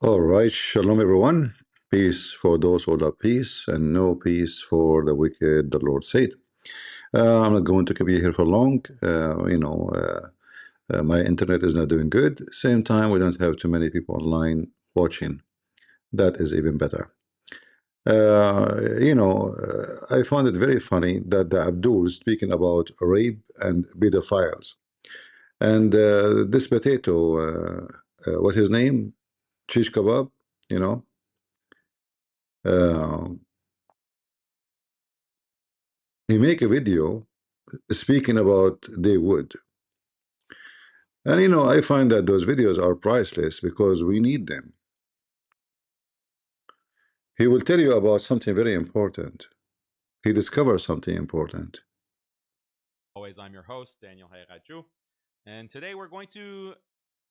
All right, shalom everyone. Peace for those who love peace, and no peace for the wicked, the Lord said. I'm not going to keep you here for long. My internet is not doing good. Same time, we don't have too many people online watching. That is even better. I found it very funny that the Abdul is speaking about rape and pedophiles. And this potato, what's his name? Shish kebab, you know. He make a video speaking about they would. And I find that those videos are priceless because we need them. He will tell you about something very important. He discovers something important. Always, I'm your host, Daniel Haqiqatjou, and today we're going to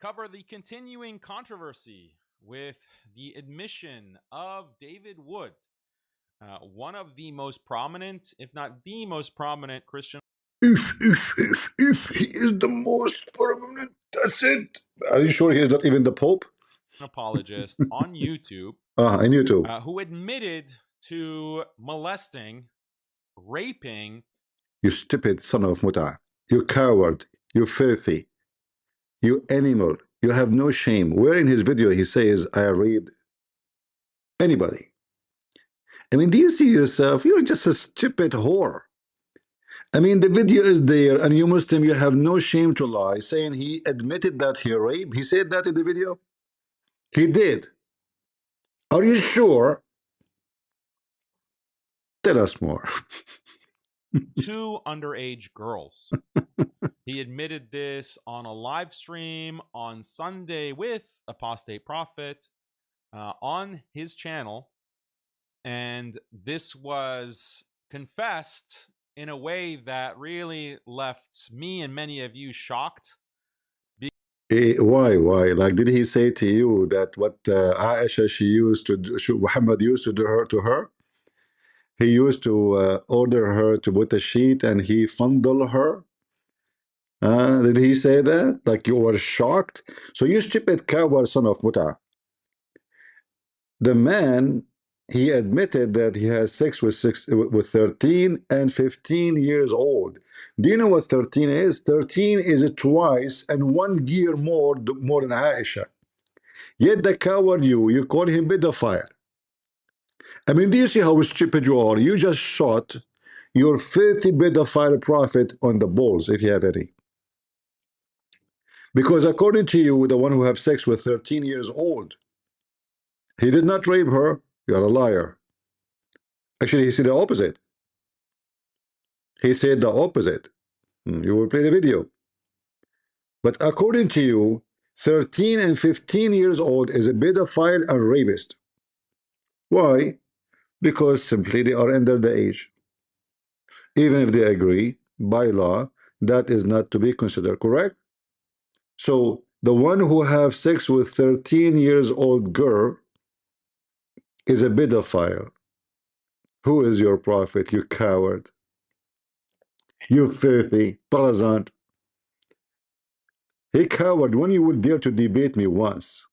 cover the continuing controversy with the admission of David Wood, one of the most prominent, if not the most prominent Christian. If he is the most prominent, that's it. Are you sure he is not even the Pope? Apologist on YouTube. I knew too. Who admitted to molesting, raping. You stupid son of Muta. You coward. You filthy. You animal. You have no shame. Where in his video he says, I raped anybody. I mean, do you see yourself? You're just a stupid whore. I mean, the video is there, and you Muslim, you have no shame to lie, saying he admitted that he raped. He said that in the video? He did. Are you sure? Tell us more. 2 underage girls. He admitted this on a live stream on Sunday with Apostate Prophet on his channel. And this was confessed in a way that really left me and many of you shocked. Why? Like, did he say to you that what Aisha she used to do, Muhammad used to do her to her? He used to order her to put a sheet and he fondle her? Did he say that? Like you were shocked? So you stupid coward son of Muta. The man, he admitted that he has sex with 13 and 15 years old. Do you know what 13 is? 13 is twice and 1 year more than Aisha. Yet the coward you call him pedophile. I mean, do you see how stupid you are? You just shot your filthy pedophile prophet on the balls, if you have any. Because according to you, the one who have sex with 13 years old, he did not rape her. You're a liar. Actually, he said the opposite. He said the opposite. You will play the video. But according to you, 13 and 15 years old is a pedophile and rapist. Why? Because simply they are under the age. Even if they agree by law, that is not to be considered correct. So the one who have sex with 13 years old girl is a pedophile. Who is your prophet, you coward? You filthy Tarzan. Hey coward, when you would dare to debate me once?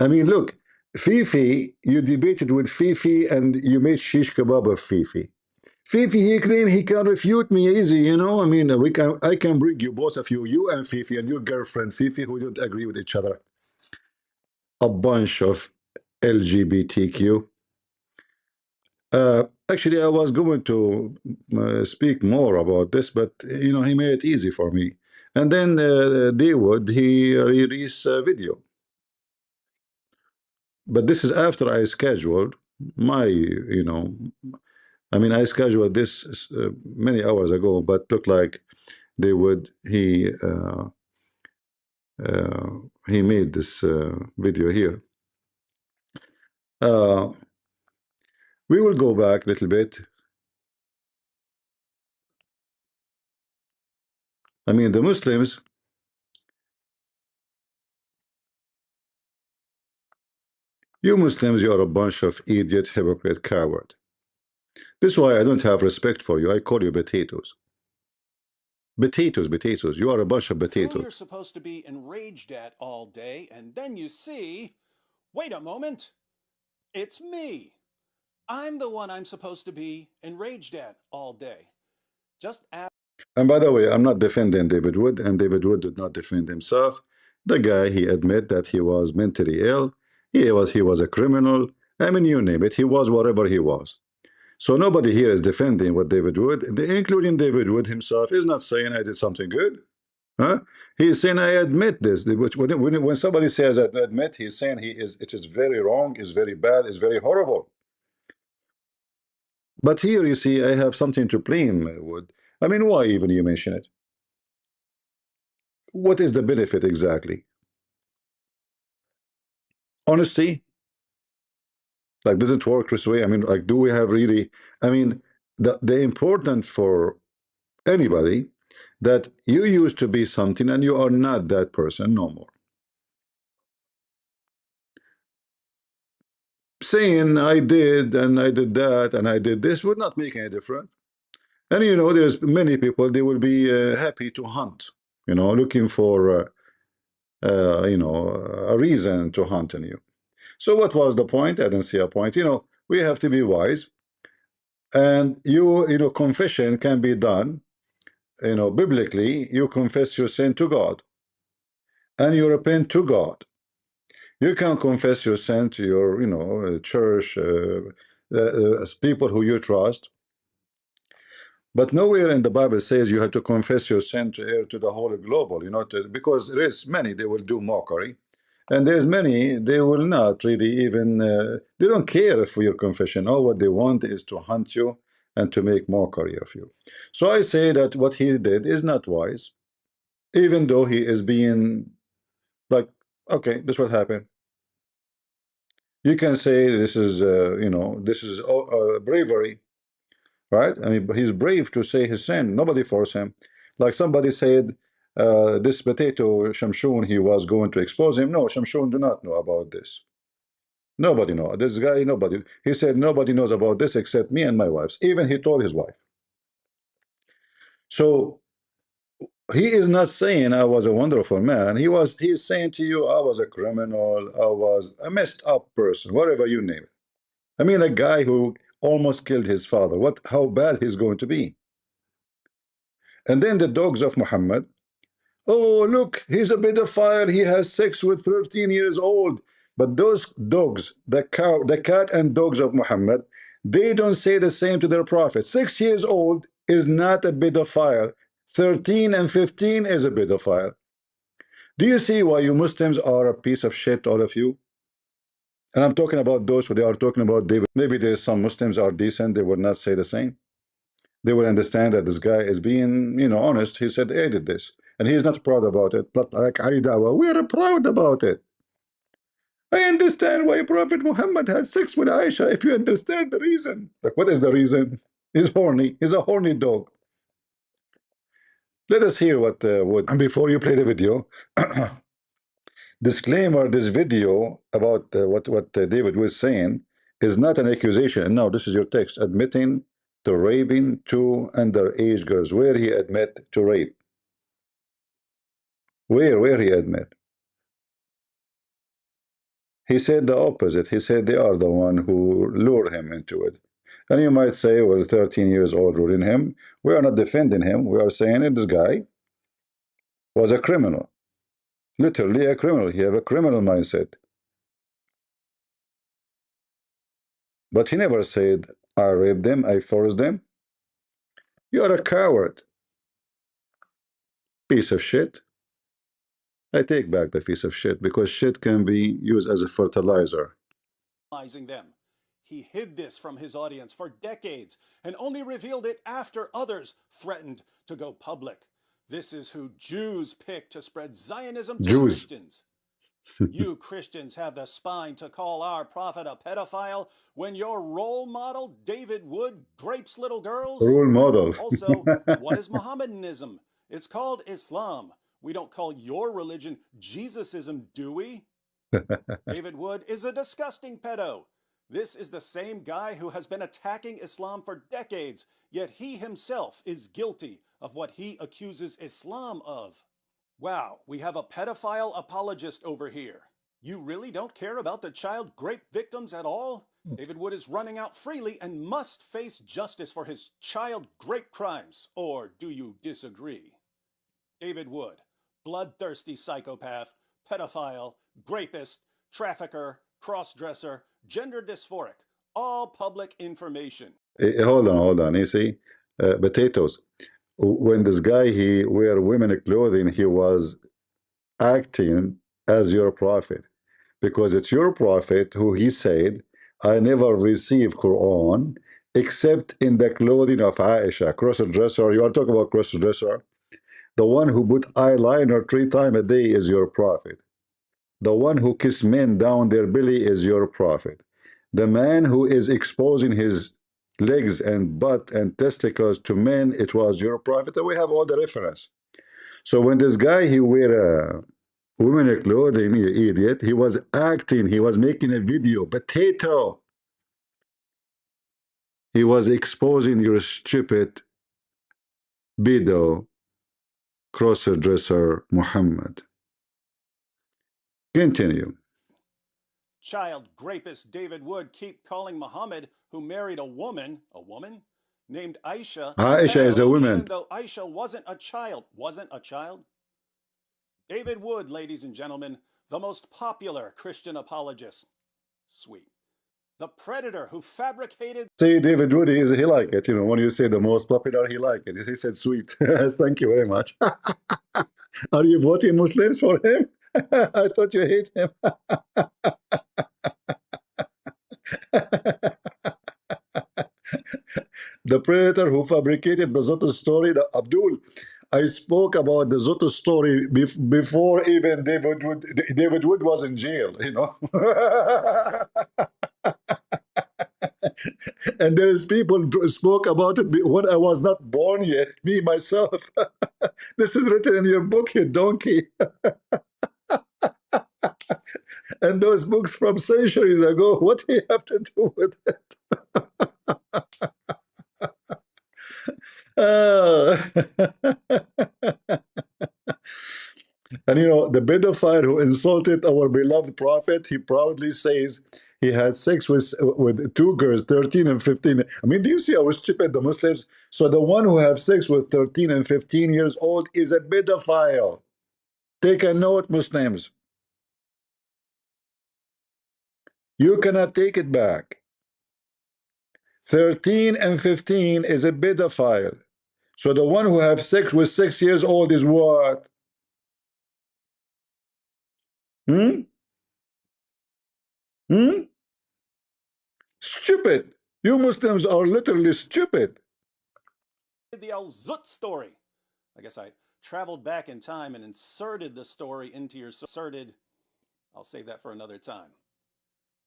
I mean, look, Fifi, you debated with Fifi and you made shish kebab of Fifi. Fifi, he claimed he can refute me easy, you know. I mean, I can bring you, both of you and Fifi and your girlfriend Fifi, who don't agree with each other. A bunch of LGBTQ. Actually, I was going to speak more about this, but he made it easy for me. And then Dawood, he released a video. But this is after I scheduled my, I mean, I scheduled this many hours ago, but looked like Dawood, he made this video here. We will go back a little bit. I mean, the Muslims, you Muslims, you are a bunch of idiot, hypocrite, coward. This is why I don't have respect for you. I call you potatoes. Potatoes. You are a bunch of potatoes. Who you're supposed to be enraged at all day, and then you see Wait a moment. It's me. I'm the one I'm supposed to be enraged at all day. Just ask. And by the way, I'm not defending David Wood, and David Wood did not defend himself. The guy, he admitted that he was mentally ill. He was a criminal. I mean, you name it. He was whatever he was. So nobody here is defending what David Wood, including David Wood himself, is not saying I did something good. Huh? He's saying I admit this. Which when somebody says I admit, he's saying it is very wrong, is very bad, is very horrible. But here you see, I have something to blame Wood. I mean, why even you mention it? What is the benefit exactly? Honesty? Like, does it work this way? I mean, like, do we have really? I mean, the important for anybody that you used to be something and you are not that person no more. Saying I did and I did that and I did this would not make any difference. And you know, there's many people they will be happy to hunt, you know, looking for a reason to hunt on you. So what was the point? I didn't see a point. You know, we have to be wise, and you know, confession can be done. You know, biblically, you confess your sin to God, and you repent to God. You can confess your sin to your, church, people who you trust, but nowhere in the Bible says you have to confess your sin to the whole global, you know, because there is many, they will do mockery. And there's many, they will not really even, they don't care for your confession. All what they want is to hunt you and to make mockery of you. So I say that what he did is not wise, even though he is being like, okay, this what happened. You can say this is, this is bravery, right? I mean, he's brave to say his sin. Nobody forced him. Like somebody said, this potato Shamshun, he was going to expose him. No, Shamshun do not know about this. Nobody know. This guy, nobody. He said nobody knows about this except me and my wives. Even he told his wife. So he is not saying I was a wonderful man. He is saying to you, I was a criminal, I was a messed up person, whatever you name it. I mean, a guy who almost killed his father. What? How bad he's going to be? And then the dogs of Muhammad. Oh, look, he's a pedophile. He has sex with 13 years old. But those dogs, the cat and dogs of Muhammad, they don't say the same to their prophet. 6 years old is not a pedophile. 13 and 15 is a pedophile. Do you see why you Muslims are a piece of shit, all of you? And I'm talking about those who they are talking about David. Maybe there's some Muslims are decent, they would not say the same. They will understand that this guy is being, honest. He said, I did this. And he's not proud about it. But like Ali Dawah, we are proud about it. I understand why Prophet Muhammad had sex with Aisha if you understand the reason. Like, what is the reason? He's horny. He's a horny dog. Let us hear what would. And before you play the video, disclaimer: this video about what David was saying is not an accusation. No, this is your text admitting to raping two underage girls. Where he admit to rape? Where he admit? He said the opposite. He said they are the one who lured him into it. And you might say, well, 13 years old luring him. We are not defending him. We are saying that this guy was a criminal. Literally a criminal. He have a criminal mindset. But he never said, I raped them, I forced them. You are a coward. Piece of shit. I take back the piece of shit because shit can be used as a fertilizer. Them. He hid this from his audience for decades and only revealed it after others threatened to go public. This is who Jews pick to spread Zionism to Jews. Christians. You Christians have the spine to call our prophet a pedophile when your role model, David Wood, rapes little girls? Role model. Also, what is Mohammedanism? It's called Islam. We don't call your religion Jesusism, do we? David Wood is a disgusting pedo. This is the same guy who has been attacking Islam for decades, yet he himself is guilty of what he accuses Islam of. Wow, we have a pedophile apologist over here. You really don't care about the child grape victims at all? David Wood is running out freely and must face justice for his child grape crimes. Or do you disagree? David Wood, bloodthirsty psychopath, pedophile, rapist, trafficker, cross-dresser, gender dysphoric, all public information. Hold on. You see, potatoes. When this guy he wear women clothing, he was acting as your prophet, because it's your prophet who he said, I never received Quran except in the clothing of Aisha, cross-dresser. You are talking about cross-dresser. The one who put eyeliner 3 times a day is your prophet. The one who kiss men down their belly is your prophet. The man who is exposing his legs and butt and testicles to men, it was your prophet. And we have all the reference. So when this guy he wear women clothing, you idiot, he was acting, he was making a video. Potato. He was exposing your stupid bido cross-dresser Muhammad. Continue. Child rapist David Wood keep calling Muhammad, who married a woman named Aisha. Aisha is a even woman. though Aisha wasn't a child. David Wood, ladies and gentlemen, the most popular Christian apologist. Sweet. The predator who fabricated. See, David Wood, he like it. You know, when you say the most popular, he like it. He said sweet. Thank you very much. Are you voting Muslims for him? I thought you hate him. The predator who fabricated the Zoto story, the Abdul. I spoke about the Zoto story before even David Wood was in jail, you know. And there is people who spoke about it when I was not born yet, me myself. This is written in your book, you donkey. And those books from centuries ago, what do you have to do with it? And you know, the pedophile who insulted our beloved prophet, he proudly says he had sex with 2 girls, 13 and 15. I mean, do you see how stupid the Muslims? So the one who have sex with 13 and 15 years old is a pedophile. Take a note, Muslims. You cannot take it back. 13 and 15 is a pedophile. So the one who have sex with 6 years old is what? Hmm? Hmm? Stupid. You Muslims are literally stupid. The Al Zut story. I guess I traveled back in time and inserted the story into your inserted. I'll save that for another time.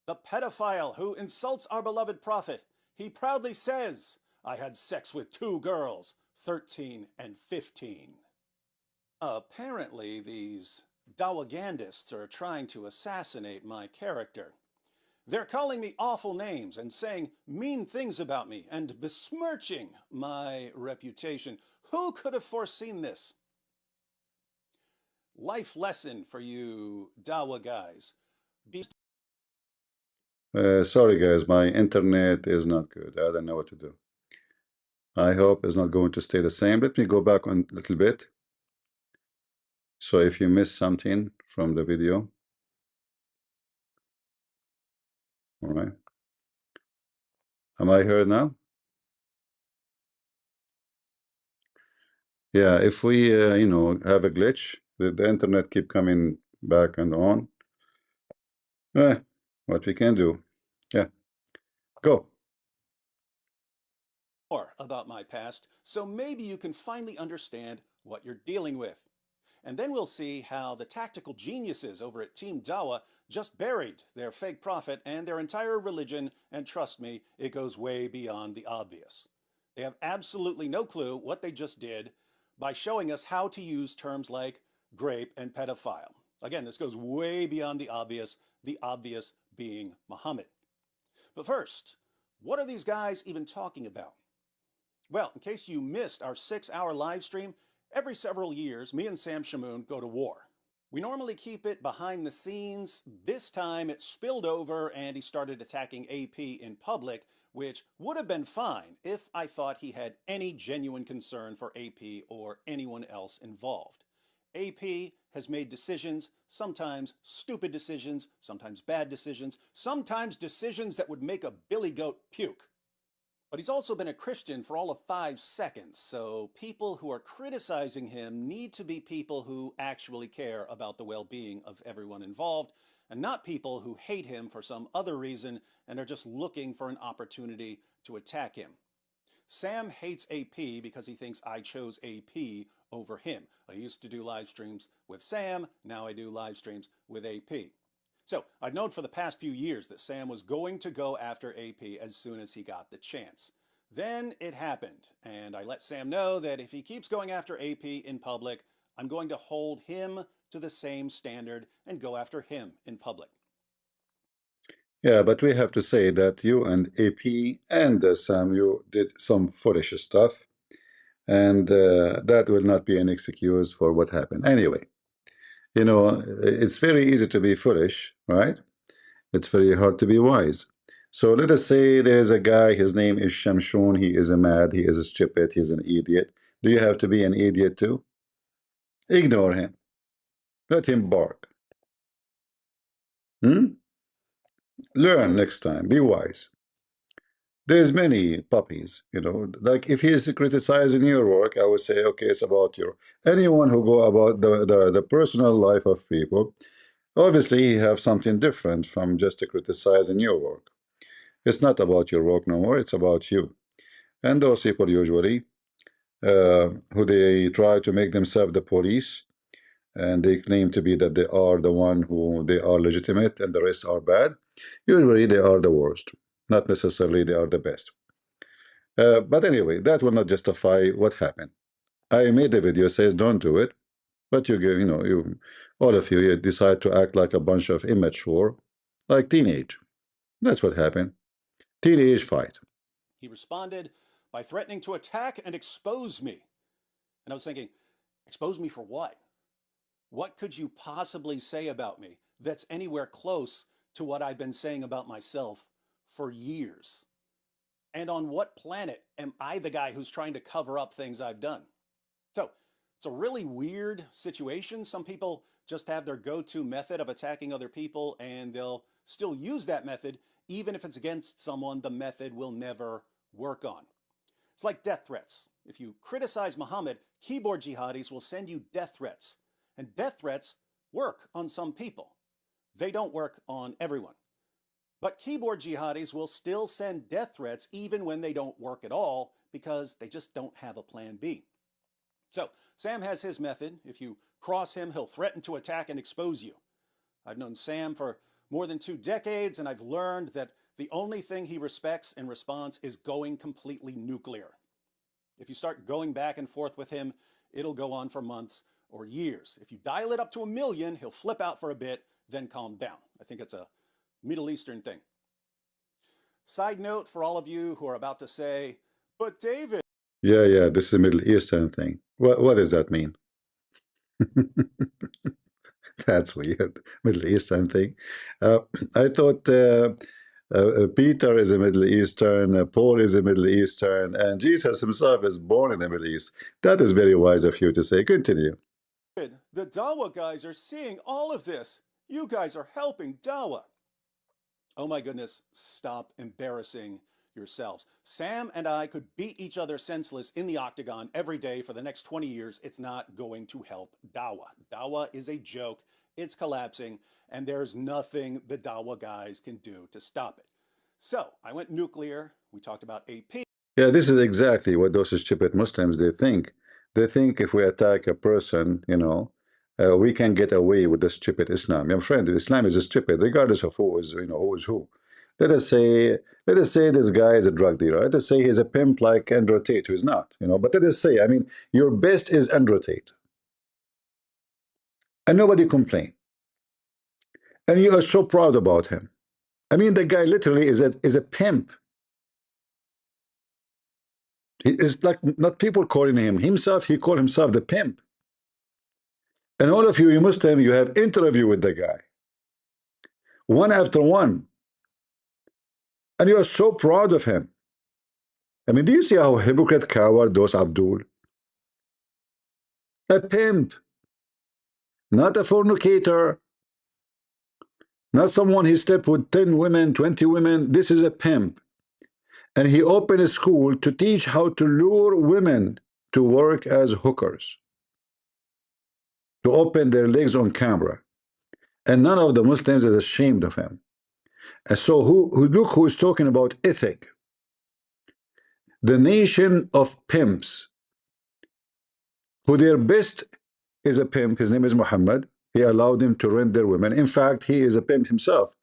The pedophile who insults our beloved prophet. He proudly says, I had sex with 2 girls, 13 and 15. Apparently, these Dawagandists are trying to assassinate my character. They're calling me awful names and saying mean things about me and besmirching my reputation. Who could have foreseen this? Life lesson for you Dawah guys. Sorry, guys, my internet is not good. I don't know what to do. I hope it's not going to stay the same. Let me go back on a little bit. So if you missed something from the video, all right. Am I heard now? Yeah, if we, you know, have a glitch, the internet keep coming back and on. What we can do. Yeah, go. More about my past, so maybe you can finally understand what you're dealing with. And then we'll see how the tactical geniuses over at Team Dawah just buried their fake prophet and their entire religion, and trust me, it goes way beyond the obvious. They have absolutely no clue what they just did by showing us how to use terms like grape and pedophile. Again, this goes way beyond the obvious being Muhammad. But first, what are these guys even talking about? Well, in case you missed our 6-hour live stream, every several years, me and Sam Shamoon go to war. We normally keep it behind the scenes. This time it spilled over and he started attacking AP in public, which would have been fine if I thought he had any genuine concern for AP or anyone else involved. AP has made decisions, sometimes stupid decisions, sometimes bad decisions, sometimes decisions that would make a billy goat puke. But he's also been a Christian for all of 5 seconds, so people who are criticizing him need to be people who actually care about the well-being of everyone involved, and not people who hate him for some other reason and are just looking for an opportunity to attack him. Sam hates AP because he thinks I chose AP over him. I used to do live streams with Sam, now I do live streams with AP. So I've known for the past few years that Sam was going to go after AP as soon as he got the chance. Then it happened, and I let Sam know that if he keeps going after AP in public, I'm going to hold him to the same standard and go after him in public. Yeah, but we have to say that you and AP and Sam, you did some foolish stuff, and that will not be an excuse for what happened. Anyway, you know, it's very easy to be foolish, right? It's very hard to be wise. So let us say there's a guy, his name is Shamshon, he is a mad, he is a stupid, he's an idiot. Do you have to be an idiot too? Ignore him. Let him bark. Hmm? Learn next time. Be wise. There's many puppies, you know, like if he's criticizing your work, I would say, okay, it's about your anyone who go about the personal life of people, obviously he have something different from just criticizing your work. It's not about your work no more, it's about you. And those people usually who they try to make themselves the police, and they claim to be that they are the one who they are legitimate and the rest are bad. Usually they are the worst, not necessarily they are the best. But anyway, that will not justify what happened. I made a video says don't do it, but you give, you know, you all of you decide to act like a bunch of immature, like teenage. That's what happened. Teenage fight. He responded by threatening to attack and expose me. And I was thinking, expose me for what? What could you possibly say about me that's anywhere close to what I've been saying about myself for years? And on what planet am I the guy who's trying to cover up things I've done? So it's a really weird situation. Some people just have their go-to method of attacking other people, and they'll still use that method. Even if it's against someone, the method will never work on. It's like death threats. If you criticize Mohammed, keyboard jihadis will send you death threats. And death threats work on some people. They don't work on everyone. But keyboard jihadis will still send death threats even when they don't work at all because they just don't have a plan B. So Sam has his method. If you cross him, he'll threaten to attack and expose you. I've known Sam for more than 2 decades, and I've learned that the only thing he respects in response is going completely nuclear. If you start going back and forth with him, it'll go on for months or years. If you dial it up to 1 million, he'll flip out for a bit, then calm down. I think it's a Middle Eastern thing. Side note for all of you who are about to say, but David. Yeah, this is a Middle Eastern thing. What does that mean? That's weird. Middle Eastern thing. Uh, I thought Peter is a Middle Eastern, Paul is a Middle Eastern, and Jesus himself is born in the Middle East. That is very wise of you to say. Continue. The Dawah guys are seeing all of this. You guys are helping Dawah. Oh my goodness, stop embarrassing yourselves. Sam and I could beat each other senseless in the octagon every day for the next 20 years. It's not going to help Dawah. Dawah is a joke. It's collapsing, and there's nothing the Dawah guys can do to stop it. So I went nuclear. We talked about AP. Yeah, this is exactly what those stupid Muslims they think. They think if we attack a person, you know, we can get away with the stupid Islam. My friend, Islam is stupid, regardless of who is, you know, who is who. Let us say, let us say this guy is a drug dealer. Let us say he's a pimp like Andrew Tate, who is not, you know. But let us say, I mean, your best is Andrew Tate, and nobody complain, and you are so proud about him. I mean, the guy literally is a pimp. It's like not people calling him himself. He called himself the pimp. And all of you, you Muslim, you have interview with the guy, one after one, and you are so proud of him. I mean, do you see how hypocrite coward those Abdul? A pimp, not a fornicator, not someone he slept with 10 women, 20 women. This is a pimp. And he opened a school to teach how to lure women to work as hookers, to open their legs on camera. And none of the Muslims is ashamed of him. And so look who's talking about ethic. The nation of pimps, who their best is a pimp. His name is Mohammed. He allowed them to rent their women. In fact, he is a pimp himself.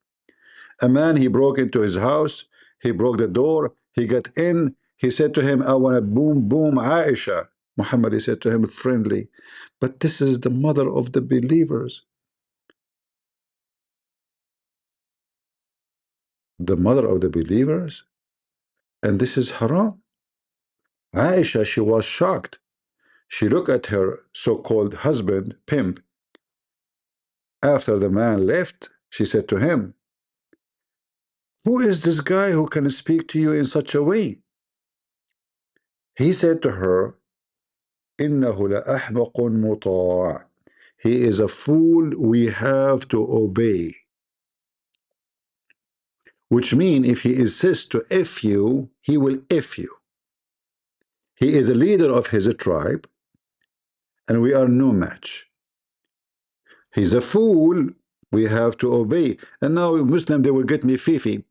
A man, he broke into his house, he broke the door, he got in, he said to him, I want to boom, boom, Aisha. Muhammad, he said to him, friendly, but this is the mother of the believers. The mother of the believers? And this is haram. Aisha, she was shocked. She looked at her so-called husband, pimp. After the man left, she said to him, who is this guy who can speak to you in such a way? He said to her, إِنَّهُ لَأَحْمَقٌ مُطَاعٌ. He is a fool we have to obey. Which means if he insists to F you, he will F you. He is a leader of his tribe, and we are no match. He's a fool we have to obey. And now Muslim, they will get me Fifi.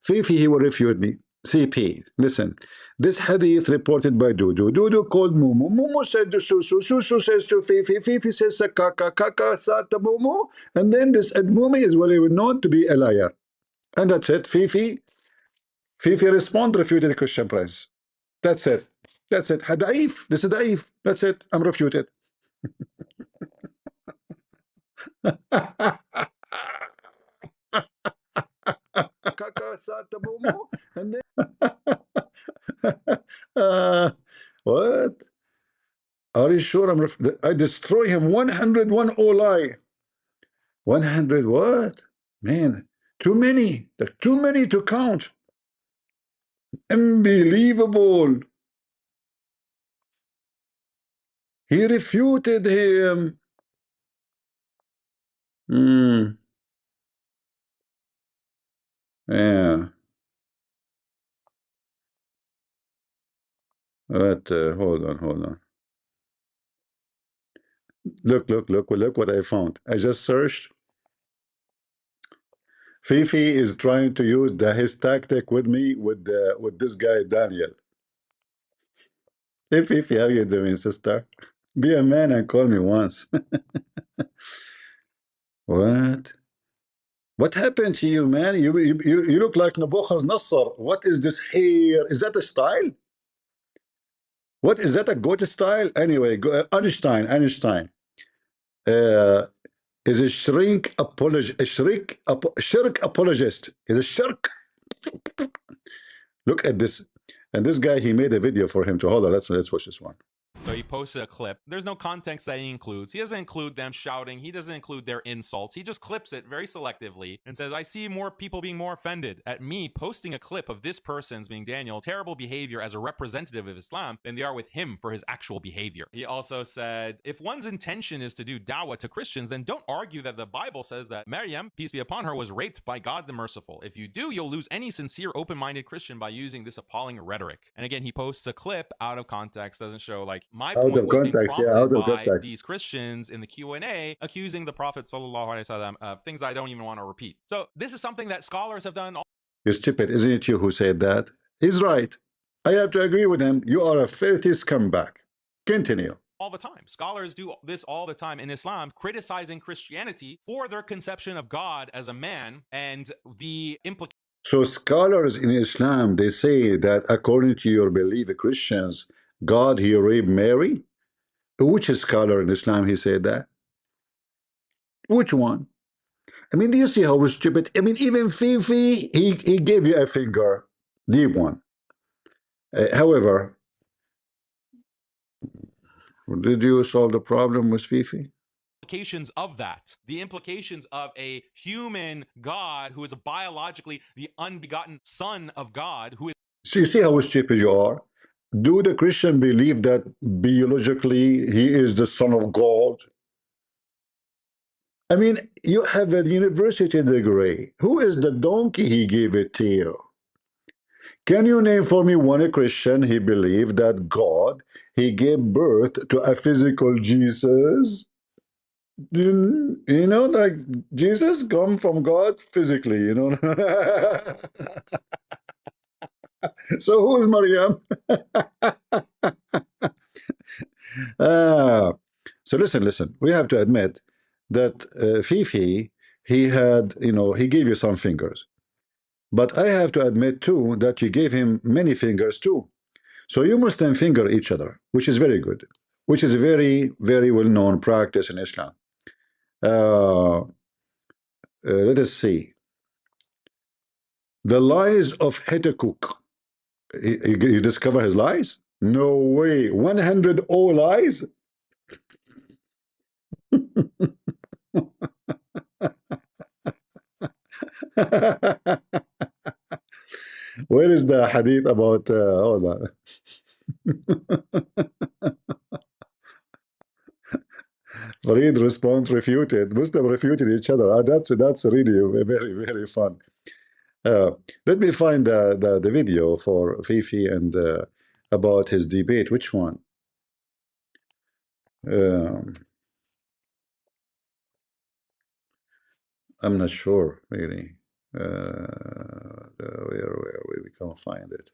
Fifi, he will refute me. CP, listen. This hadith reported by Dudu. Dudu called Mumu. Mumu said to Susu. Susu says to Fifi. Fifi says Kaka. Kaka thought to Mumu. And then this Admumi is well known to be a liar. And that's it. Fifi respond, refuted the Christian Prince. That's it. That's it. Daif. This is Daif. That's it. I'm refuted. Kaka thought to Mumu. And then what? Are you sure I destroy him? 101 Olai. 100 what? Man, too many. Too many to count. Unbelievable. He refuted him. Yeah. But hold on. Look what I found. I just searched. Fifi is trying to use his tactic with me with this guy Daniel. Hey Fifi, how you doing, sister? Be a man and call me once. What? What happened to you, man? You look like Nassar. What is this hair? Is that a style? What is that, a goat style? Anyway, Einstein. Uh, is a shirk apologist. Is a shirk. Look at this. And this guy, he made a video for him to hold on. Let's watch this one. So he posted a clip. There's no context that he includes. He doesn't include them shouting. He doesn't include their insults. He just clips it very selectively and says, I see more people being more offended at me posting a clip of this person's, being Daniel, terrible behavior as a representative of Islam than they are with him for his actual behavior. He also said, if one's intention is to do dawah to Christians, then don't argue that the Bible says that Maryam, peace be upon her, was raped by God the Merciful. If you do, you'll lose any sincere, open-minded Christian by using this appalling rhetoric. And again, he posts a clip out of context, doesn't show like my out point of was context, being yeah, out of by context. these Christians in the Q&A accusing the Prophet sallallahu alaihi wasallam of things I don't even want to repeat. So this is something that scholars have done. You're stupid, isn't it you who said that? He's right. I have to agree with him. You are a filthy scumbag. Continue. All the time. Scholars do this all the time in Islam, criticizing Christianity for their conception of God as a man and the implications. So scholars in Islam, they say that according to your belief, Christians, God, he raped Mary? Which scholar in Islam he said that? Which one? I mean, do you see how stupid? I mean, even Fifi, he gave you a finger, deep one. However, did you solve the problem with Fifi? implications of that, the implications of a human God who is biologically the unbegotten Son of God, who is. So you see how stupid you are? Do the Christian believe that biologically he is the Son of God? I mean, you have a university degree. Who is the donkey he gave it to you? Can you name for me one Christian he believed that God, he gave birth to a physical Jesus? You know, like Jesus come from God physically, you know. So who is Maryam? Ah, so listen. We have to admit that Fifi, he had, you know, he gave you some fingers. But I have to admit too that you gave him many fingers too. So you Muslim finger each other, which is very good, which is a very, very well-known practice in Islam. Let us see. The lies of Haqiqatjou. You discover his lies? No way. 100 all lies? Where is the hadith about hold on. Read, response, refuted. Muslim refuted each other. That's really very fun. Let me find the video for Fifi and about his debate. Which one? Um, I'm not sure really. Where we can't find it.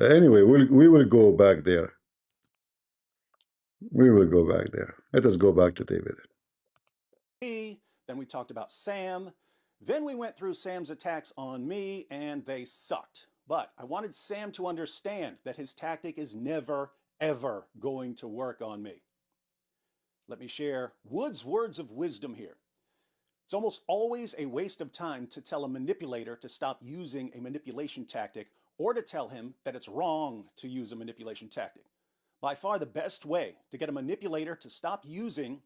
Anyway, we will go back there. We will go back there. Let us go back to David. Then we talked about Sam. Then we went through Sam's attacks on me, and they sucked. But I wanted Sam to understand that his tactic is never, ever going to work on me. Let me share Wood's words of wisdom here. It's almost always a waste of time to tell a manipulator to stop using a manipulation tactic or to tell him that it's wrong to use a manipulation tactic. By far the best way to get a manipulator to stop using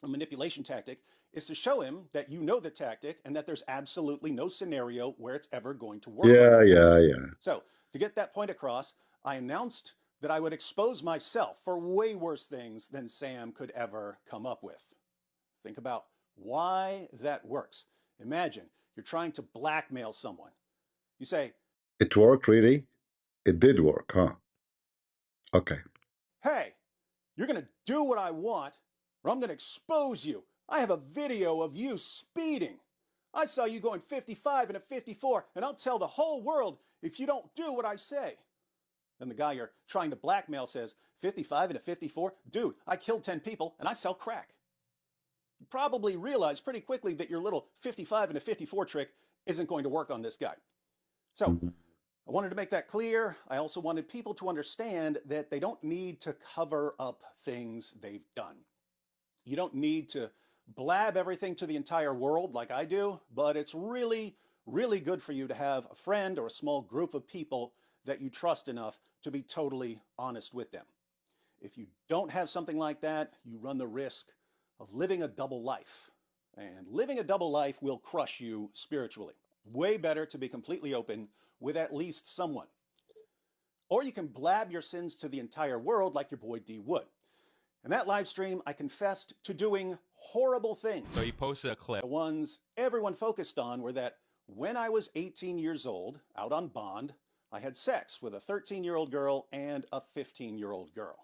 a manipulation tactic is to show him that you know the tactic and that there's absolutely no scenario where it's ever going to work. Yeah. So to get that point across, I announced that I would expose myself for way worse things than Sam could ever come up with. Think about why that works. Imagine you're trying to blackmail someone. You say, it worked really? It did work, huh? Okay. Hey, you're going to do what I want or I'm going to expose you. I have a video of you speeding. I saw you going 55 and a 54, and I'll tell the whole world if you don't do what I say. Then the guy you're trying to blackmail says, 55 and a 54? Dude, I killed 10 people and I sell crack. You probably realize pretty quickly that your little 55 and a 54 trick isn't going to work on this guy. So I wanted to make that clear. I also wanted people to understand that they don't need to cover up things they've done. You don't need to blab everything to the entire world like I do, but it's really, really good for you to have a friend or a small group of people that you trust enough to be totally honest with them. If you don't have something like that, you run the risk of living a double life. And living a double life will crush you spiritually. Way better to be completely open with at least someone. Or you can blab your sins to the entire world like your boy D would. In that live stream, I confessed to doing horrible things. So he posted a clip. The ones everyone focused on were that when I was 18 years old, out on bond, I had sex with a 13-year-old girl and a 15-year-old girl.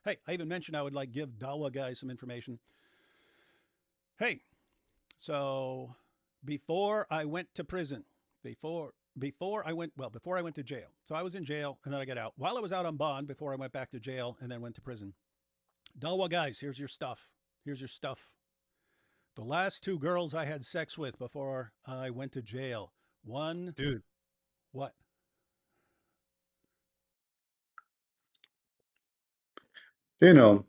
Hey, I even mentioned I would like give Dawah guys some information. Hey, so before I went to prison, before I went to jail. So I was in jail and then I got out. While I was out on bond, before I went back to jail and then went to prison. Dawah guys, here's your stuff. Here's your stuff. The last two girls I had sex with before I went to jail. One. Dude. What? You know,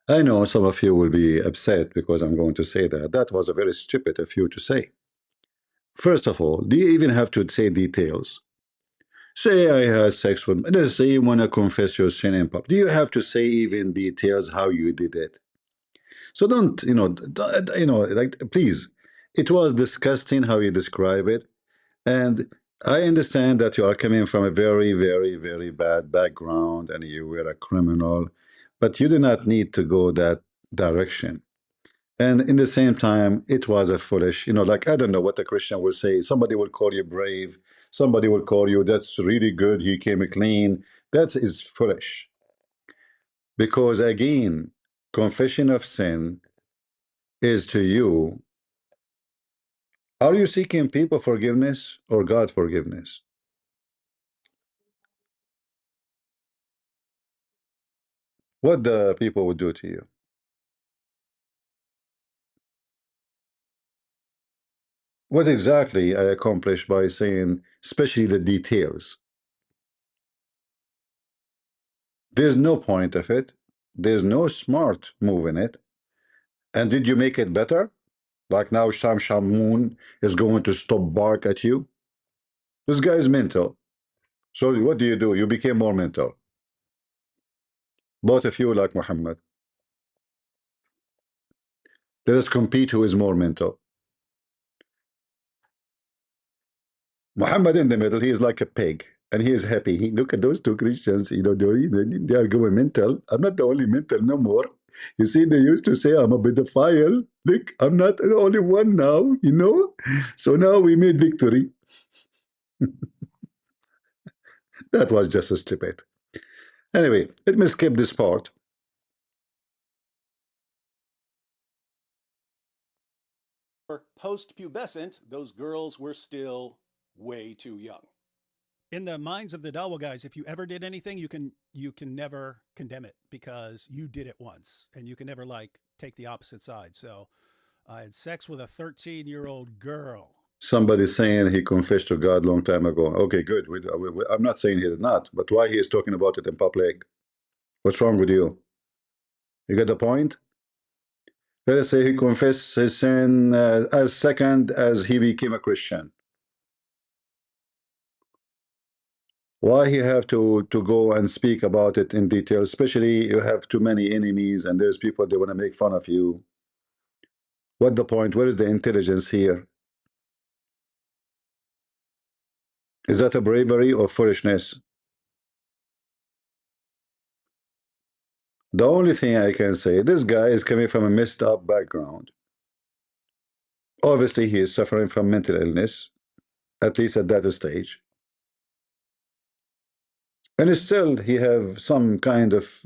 I know some of you will be upset because I'm going to say that. That was a very stupid of you to say. First of all, do you even have to say details? Say I had sex with, let's say you want to confess your sin in public. Do you have to say even details how you did it? So don't, like, please. It was disgusting how you describe it. And I understand that you are coming from a very, very, very bad background and you were a criminal, but you do not need to go that direction. And in the same time, it was a foolish, like, I don't know what a Christian will say. Somebody will call you brave. Somebody will call you, that's really good. He came clean. That is foolish. Because again, confession of sin is to you. Are you seeking people forgiveness or God forgiveness? What the people would do to you? What exactly I accomplished by saying, especially the details? There's no point of it. There's no smart move in it. And did you make it better? Like now Sham Shamoon is going to stop bark at you? This guy is mental. So what do? You became more mental. Both of you like Muhammad. Let us compete who is more mental. Muhammad in the middle, he is like a pig. And he is happy. Look at those two Christians, they are going mental. I'm not the only mental no more. You see, they used to say I'm a pedophile. Look, I'm not the only one now. So now we made victory. That was just stupid. Anyway, let me skip this part. Post-pubescent, those girls were still way too young. In the minds of the Dawah guys, if you ever did anything, you can never condemn it because you did it once, and you can never like take the opposite side. So I had sex with a 13-year-old girl. Somebody saying he confessed to God long time ago. Okay, good. I'm not saying he did not, but why he is talking about it in public? What's wrong with you? You get the point? Let us say he confessed his sin as second as he became a Christian. Why he have to go and speak about it in detail? Especially you have too many enemies and there's people they want to make fun of you. What the point? Where is the intelligence here? Is that a bravery or foolishness? The only thing I can say, this guy is coming from a messed up background. Obviously, he is suffering from mental illness, at least at that stage. And still, he have some kind of,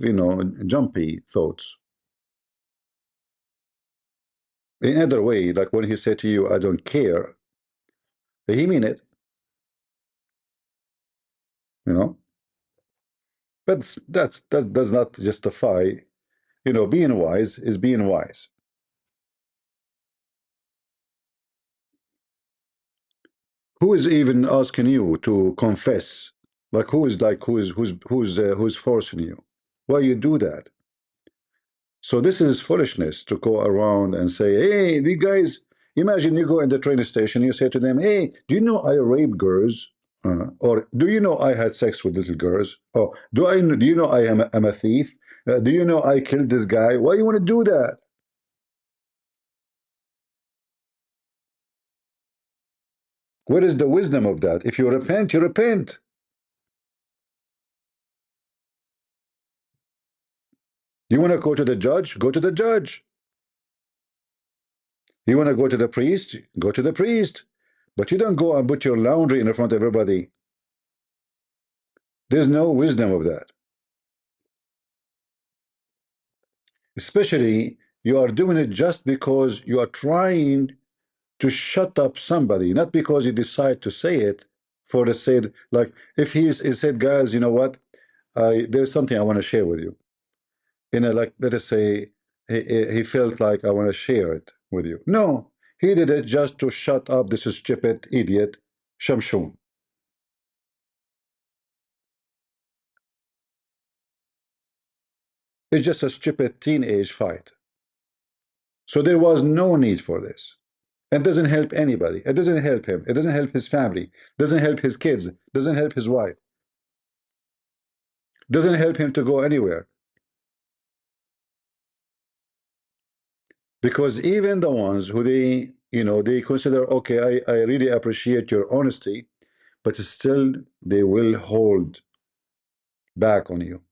jumpy thoughts. In other way, like when he said to you, I don't care, he mean it, you know. But that does not justify, being wise is being wise. Who is even asking you to confess? Like who's forcing you? Why you do that? So this is foolishness to go around and say, hey, these guys, imagine you go in the train station, you say to them, hey, do you know I rape girls? Or do you know I had sex with little girls? Oh, do you know I'm a thief? Do you know I killed this guy? Why you want to do that? Where is the wisdom of that? If you repent, you repent. You want to go to the judge? Go to the judge. You want to go to the priest? Go to the priest. But you don't go and put your laundry in front of everybody. There's no wisdom of that. Especially, you are doing it just because you are trying to shut up somebody, not because you decide to say it for the sake. Like if he said, guys, you know what? There's something I want to share with you. Like let us say he felt like I want to share it with you. No, he did it just to shut up this stupid idiot Shamshun. It's just a stupid teenage fight. So there was no need for this. and doesn't help anybody. It doesn't help him. It doesn't help his family. Doesn't help his kids. Doesn't help his wife. Doesn't help him to go anywhere. Because even the ones who they consider, okay, I really appreciate your honesty, but still they will hold back on you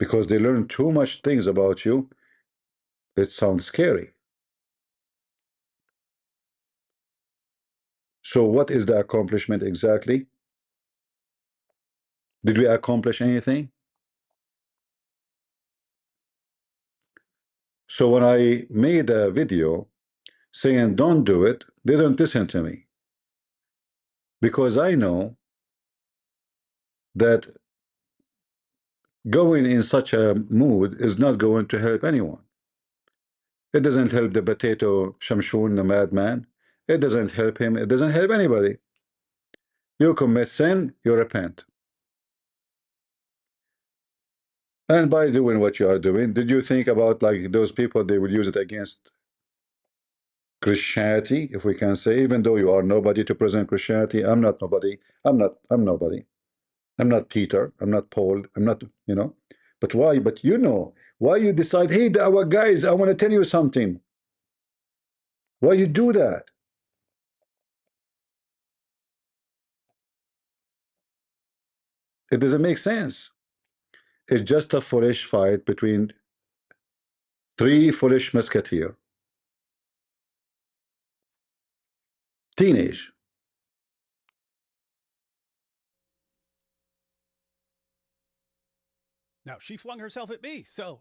because they learn too much things about you. It sounds scary. So what is the accomplishment exactly? Did we accomplish anything? So when I made a video saying don't do it, they don't listen to me because I know that going in such a mood is not going to help anyone. It doesn't help the potato Shamshun, the madman. It doesn't help him. It doesn't help anybody. You commit sin, you repent. And by doing what you are doing, did you think about like those people, they will use it against Christianity, if we can say, even though you are nobody to present Christianity? I'm not nobody. I'm nobody. I'm not Peter. I'm not Paul. I'm not, But why? But why you decide, hey, our guys, I want to tell you something. Why you do that? It doesn't make sense. It's just a foolish fight between three foolish musketeers. Teenage. Now, she flung herself at me, so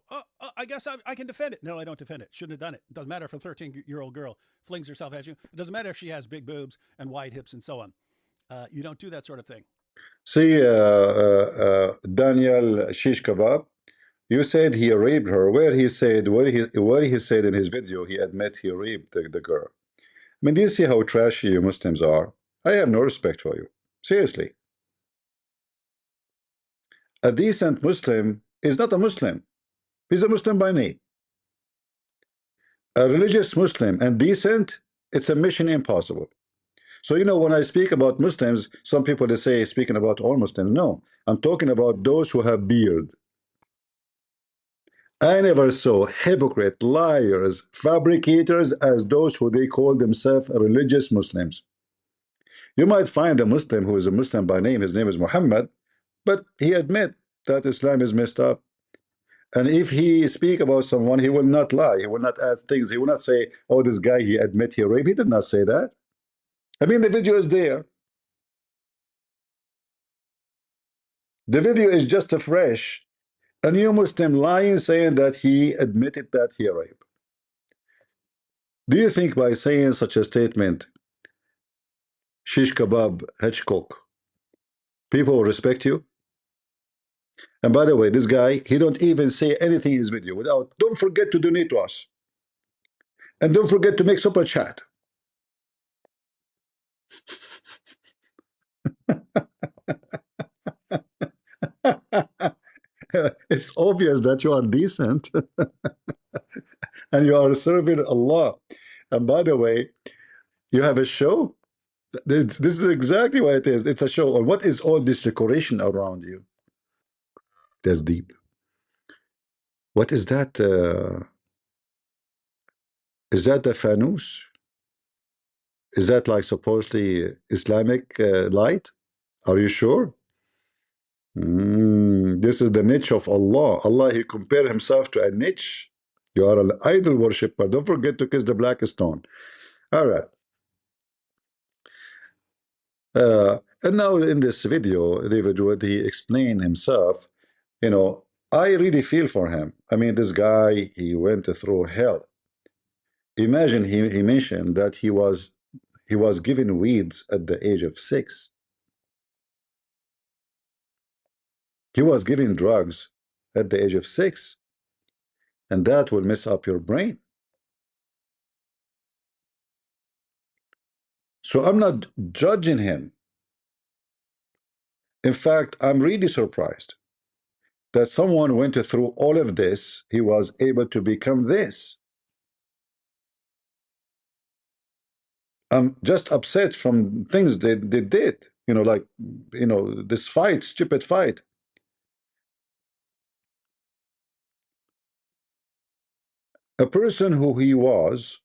I guess I can defend it. No, I don't defend it. Shouldn't have done it. It doesn't matter if a 13-year-old girl flings herself at you. It doesn't matter if she has big boobs and wide hips and so on. You don't do that sort of thing. See, Daniel Shish Kebab, you said he raped her. Where he said in his video he admit he raped the girl. I mean, do you see how trashy you Muslims are? I have no respect for you. Seriously. A decent Muslim is not a Muslim. He's a Muslim by name. A religious Muslim and decent, it's a mission impossible. So, when I speak about Muslims, some people, they say, speaking about all Muslims. No, I'm talking about those who have beard. I never saw hypocrite, liars, fabricators as those who they call themselves religious Muslims. You might find a Muslim who is a Muslim by name, his name is Mohammed, but he admit that Islam is messed up. And if he speak about someone, he will not lie. He will not add things. He will not say, oh, this guy, he admit he raped. He did not say that. I mean, the video is there. The video is just a fresh. A new Muslim lying, saying that he admitted that he raped. Do you think by saying such a statement, shish kebab, Hitchcock, people will respect you? And by the way, this guy, he don't even say anything in his video without, don't forget to donate to us. And don't forget to make super chat. It's obvious that you are decent and you are serving Allah. And by the way, you have a show. This is exactly what it is. It's a show. Or what is all this decoration around you? That's deep. What is that? Is that the fanus? Is that like supposedly Islamic light? Are you sure? This is the niche of Allah. Allah, he compared himself to a niche. You are an idol worshipper. Don't forget to kiss the black stone. All right. And now in this video, David Wood, he explained himself. I really feel for him. I mean, this guy, he went through hell. Imagine he mentioned that he was given weeds at the age of 6. He was given drugs at the age of 6, and that will mess up your brain. So I'm not judging him. In fact, I'm really surprised that someone went through all of this, he was able to become this. I'm just upset from things they did. Like, this fight, stupid fight. A person who he was,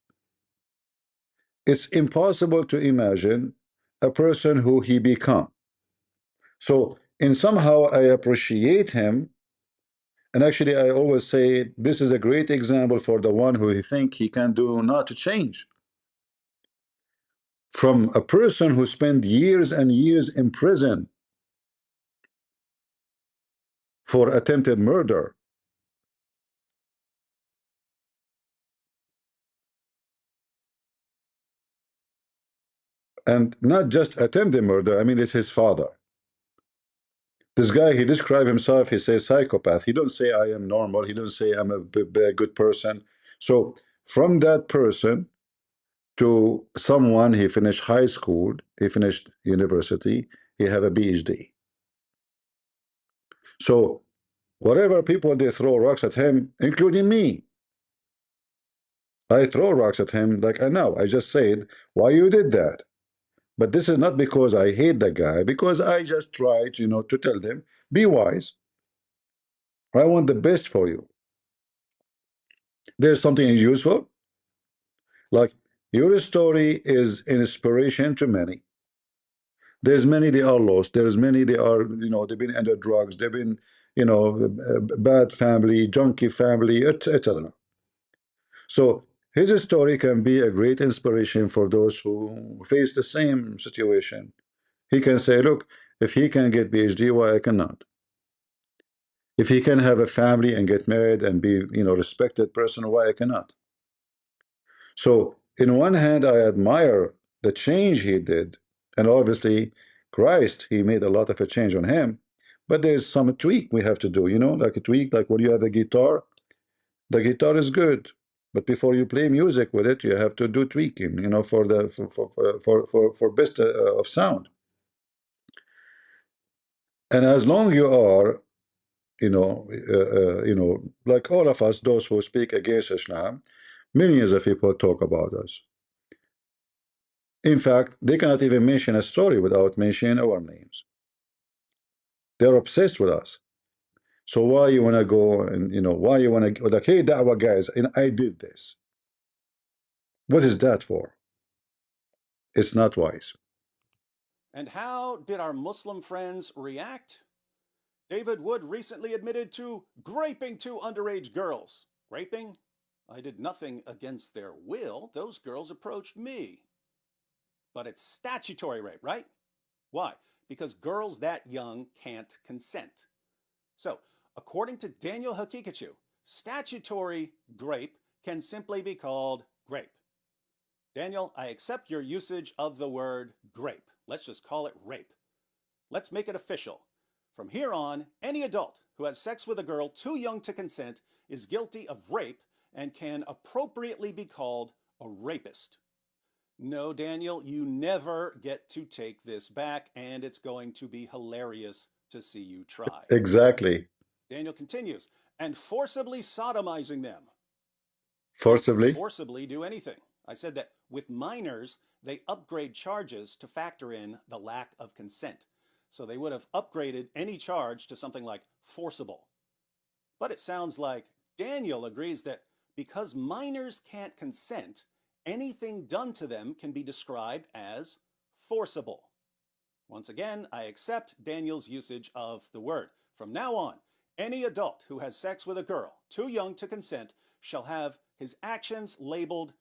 it's impossible to imagine a person who he become. So, in somehow, I appreciate him. And actually, I always say this is a great example for the one who he think he can do not to change. From a person who spent years and years in prison for attempted murder. And not just attempted murder, I mean, it's his father. This guy, he described himself, he says psychopath. He don't say I am normal. He don't say I'm a good person. So from that person to someone, he finished high school, he finished university, he have a PhD. So whatever people they throw rocks at him, including me, I throw rocks at him like I know. I just said, why you did that? But this is not because I hate the guy, because I just tried, to tell them, be wise. I want the best for you. There's something useful. Like your story is inspiration to many. There's many they are lost. There's many they are, they've been under drugs. They've been, bad family, junkie family, etc. So his story can be a great inspiration for those who face the same situation. He can say, look, if he can get PhD, why I cannot? If he can have a family and get married and be, respected person, why I cannot? So in one hand, I admire the change he did, and obviously Christ, he made a lot of a change on him. But there's some tweak we have to do, like a tweak, like when you have a guitar, the guitar is good, but before you play music with it, you have to do tweaking, for the for best of sound. And as long you are, like all of us, those who speak against Islam, millions of people talk about us. In fact, they cannot even mention a story without mentioning our names. They're obsessed with us. So why you want to go and, why you want to, like, hey, Dawah guys, and I did this. What is that for? It's not wise. And how did our Muslim friends react? David Wood recently admitted to raping two underage girls. Raping? I did nothing against their will. Those girls approached me. But it's statutory rape, right? Why? Because girls that young can't consent. So, according to Daniel Haqiqatjou, statutory grape can simply be called grape. Daniel, I accept your usage of the word grape. Let's just call it rape. Let's make it official. From here on, any adult who has sex with a girl too young to consent is guilty of rape and can appropriately be called a rapist. No, Daniel, you never get to take this back, and it's going to be hilarious to see you try. Exactly. Daniel continues, and forcibly sodomizing them. Forcibly? Forcibly do anything. I said that with minors, they upgrade charges to factor in the lack of consent. So they would have upgraded any charge to something like forcible. But it sounds like Daniel agrees that because minors can't consent, anything done to them can be described as forcible. Once again, I accept Daniel's usage of the word. From now on, any adult who has sex with a girl too young to consent shall have his actions labeled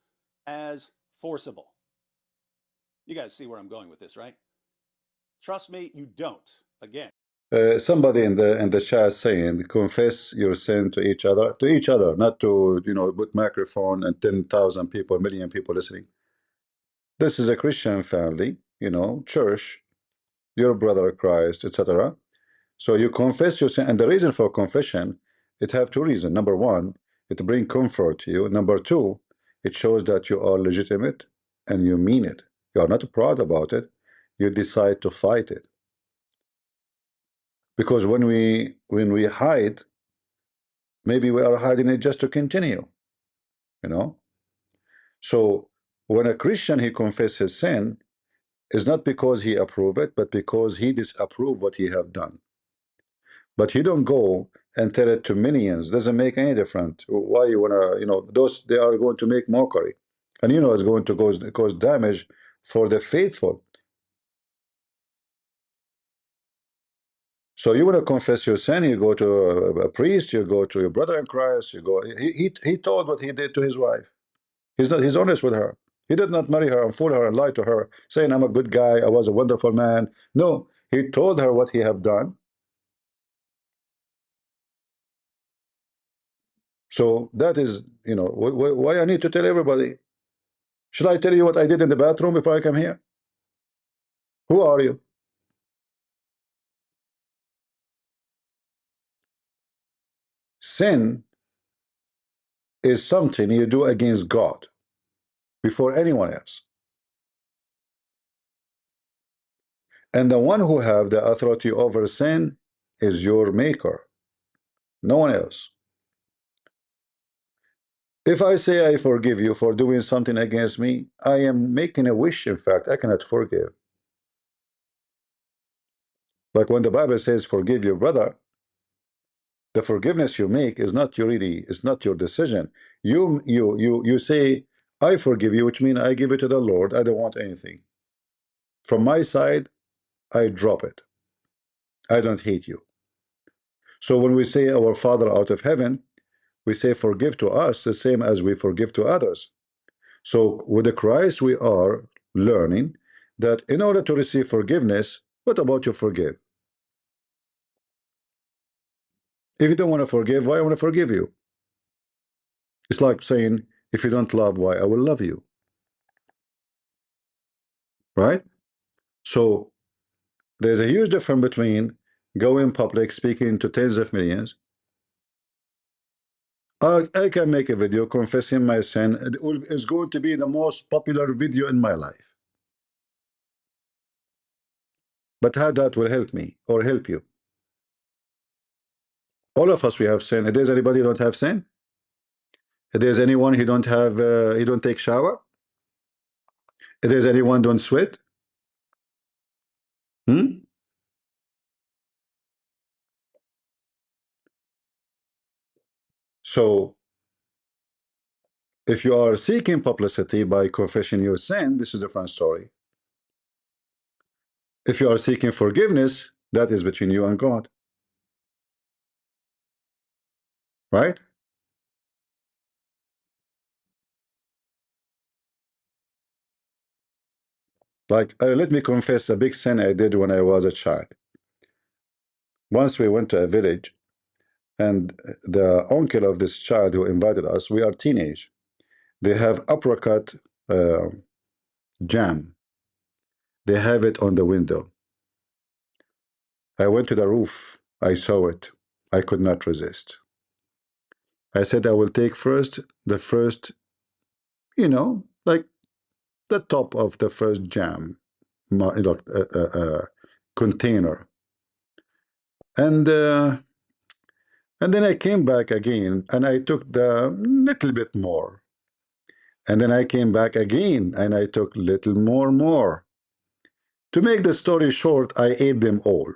as forcible. You guys see where I'm going with this, right? Trust me, you don't. Again. Somebody in the chat saying, confess your sin to each other, not to put microphone and 10,000 people, million people listening. This is a Christian family, church, your brother Christ, etc. So you confess your sin, and the reason for confession, it have two reasons. Number one, it bring comfort to you. Number two, it shows that you are legitimate and you mean it. You are not proud about it. You decide to fight it. Because when we hide, maybe we are hiding it just to continue. So when a Christian he confess his sin, it's not because he approve it, but because he disapprove what he have done. But you don't go and tell it to millions. Doesn't make any difference. Why you wanna, those they are going to make mockery, and it's going to cause damage for the faithful. So you want to confess your sin, you go to a priest, you go to your brother in Christ, you go. He told what he did to his wife. He's honest with her. He did not marry her and fool her and lie to her, saying I'm a good guy, I was a wonderful man. No, he told her what he have done. So that is, why I need to tell everybody. Should I tell you what I did in the bathroom before I come here? Who are you? Sin is something you do against God before anyone else. And the one who have the authority over sin is your maker, no one else. If I say I forgive you for doing something against me, I am making a wish. In fact, I cannot forgive. Like when the Bible says forgive your brother, the forgiveness you make is not it's not your decision. You say I forgive you, which means I give it to the Lord. I don't want anything from my side. I drop it. I don't hate you. So when we say our Father out of heaven, we say forgive to us the same as we forgive to others. So with the Christ we are learning that in order to receive forgiveness, what about you forgive? If you don't want to forgive, why I want to forgive you? It's like saying, if you don't love, why I will love you. Right? So there's a huge difference between going public, speaking to tens of millions. I can make a video confessing my sin. It's going to be the most popular video in my life. But how that will help me or help you? All of us, we have sin. If there's anybody who don't have sin, if there's anyone who don't have, he don't take shower, if there's anyone don't sweat, hmm? So if you are seeking publicity by confessing your sin, this is a different story. If you are seeking forgiveness, that is between you and God. Right? Like, let me confess a big sin I did when I was a child. Once we went to a village, and the uncle of this child who invited us, we are teenage. They have apricot jam. They have it on the window. I went to the roof. I saw it. I could not resist. I said, I will take the first, like the top of the first jam container. And then I came back again and I took the little bit more. And then I came back again and I took little more. To make the story short, I ate them all.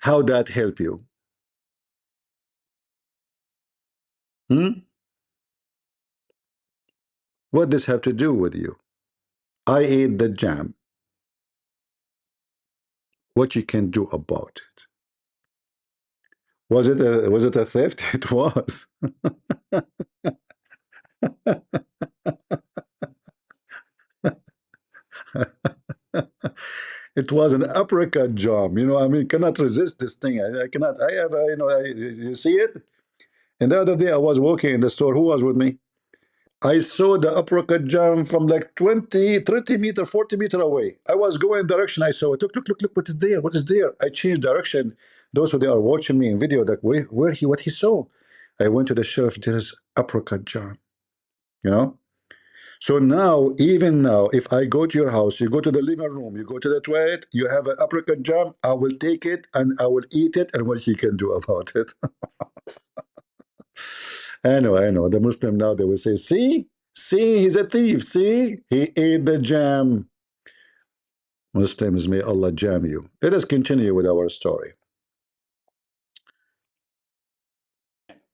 How that help you? Hmm? What does have to do with you? I ate the jam. What you can do about it? Was it a theft? It was. It was an apricot jam. I mean, cannot resist this thing. I cannot. I have, you see it. And the other day I was walking in the store. Who was with me? I saw the apricot jam from like 20, 30 meter, 40 meter away. I was going direction. I saw it. Look, what is there? What is there? I changed direction. Those who they are watching me in video, like what he saw. I went to the shelf. There's apricot jam. You know. So now, even now, if I go to your house, you go to the living room, you go to the toilet, you have an apricot jam, I will take it and I will eat it, and what he can do about it. I know. The Muslim now, they will say, see, See, he's a thief. See, he ate the jam. Muslims, may Allah jam you. Let us continue with our story.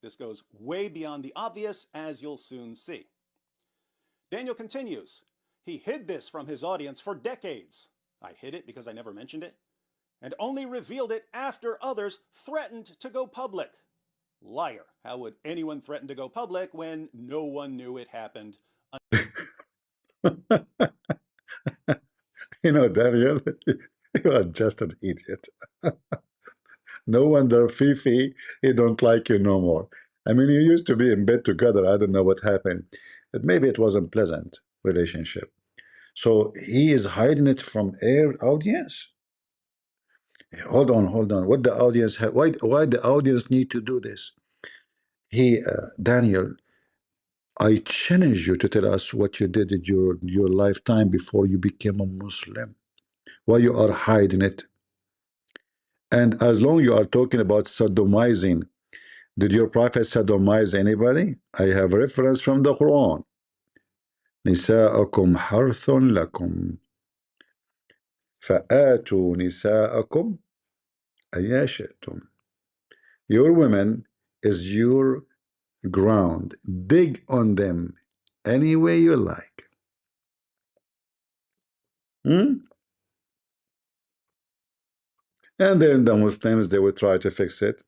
This goes way beyond the obvious, as you'll soon see. Daniel continues. He hid this from his audience for decades. I hid it because I never mentioned it, and only revealed it after others threatened to go public. Liar. How would anyone threaten to go public when no one knew it happened? You know, Daniel, you are just an idiot. No wonder Fifi, he don't like you no more. I mean, you used to be in bed together. I don't know what happened. But maybe it wasn't pleasant relationship. So he is hiding it from air audience. Hold on, hold on. What the audience why the audience need to do this? He Daniel, I challenge you to tell us what you did in your lifetime before you became a Muslim. Why you are hiding it? And as long you are talking about sodomizing, did your prophet sodomize anybody? I have reference from the Quran. نساءكم حرث لكم فآتوا نساءكم أيا شئتم. Your women is your ground. Dig on them any way you like. Hmm? And then the Muslims, they will try to fix it.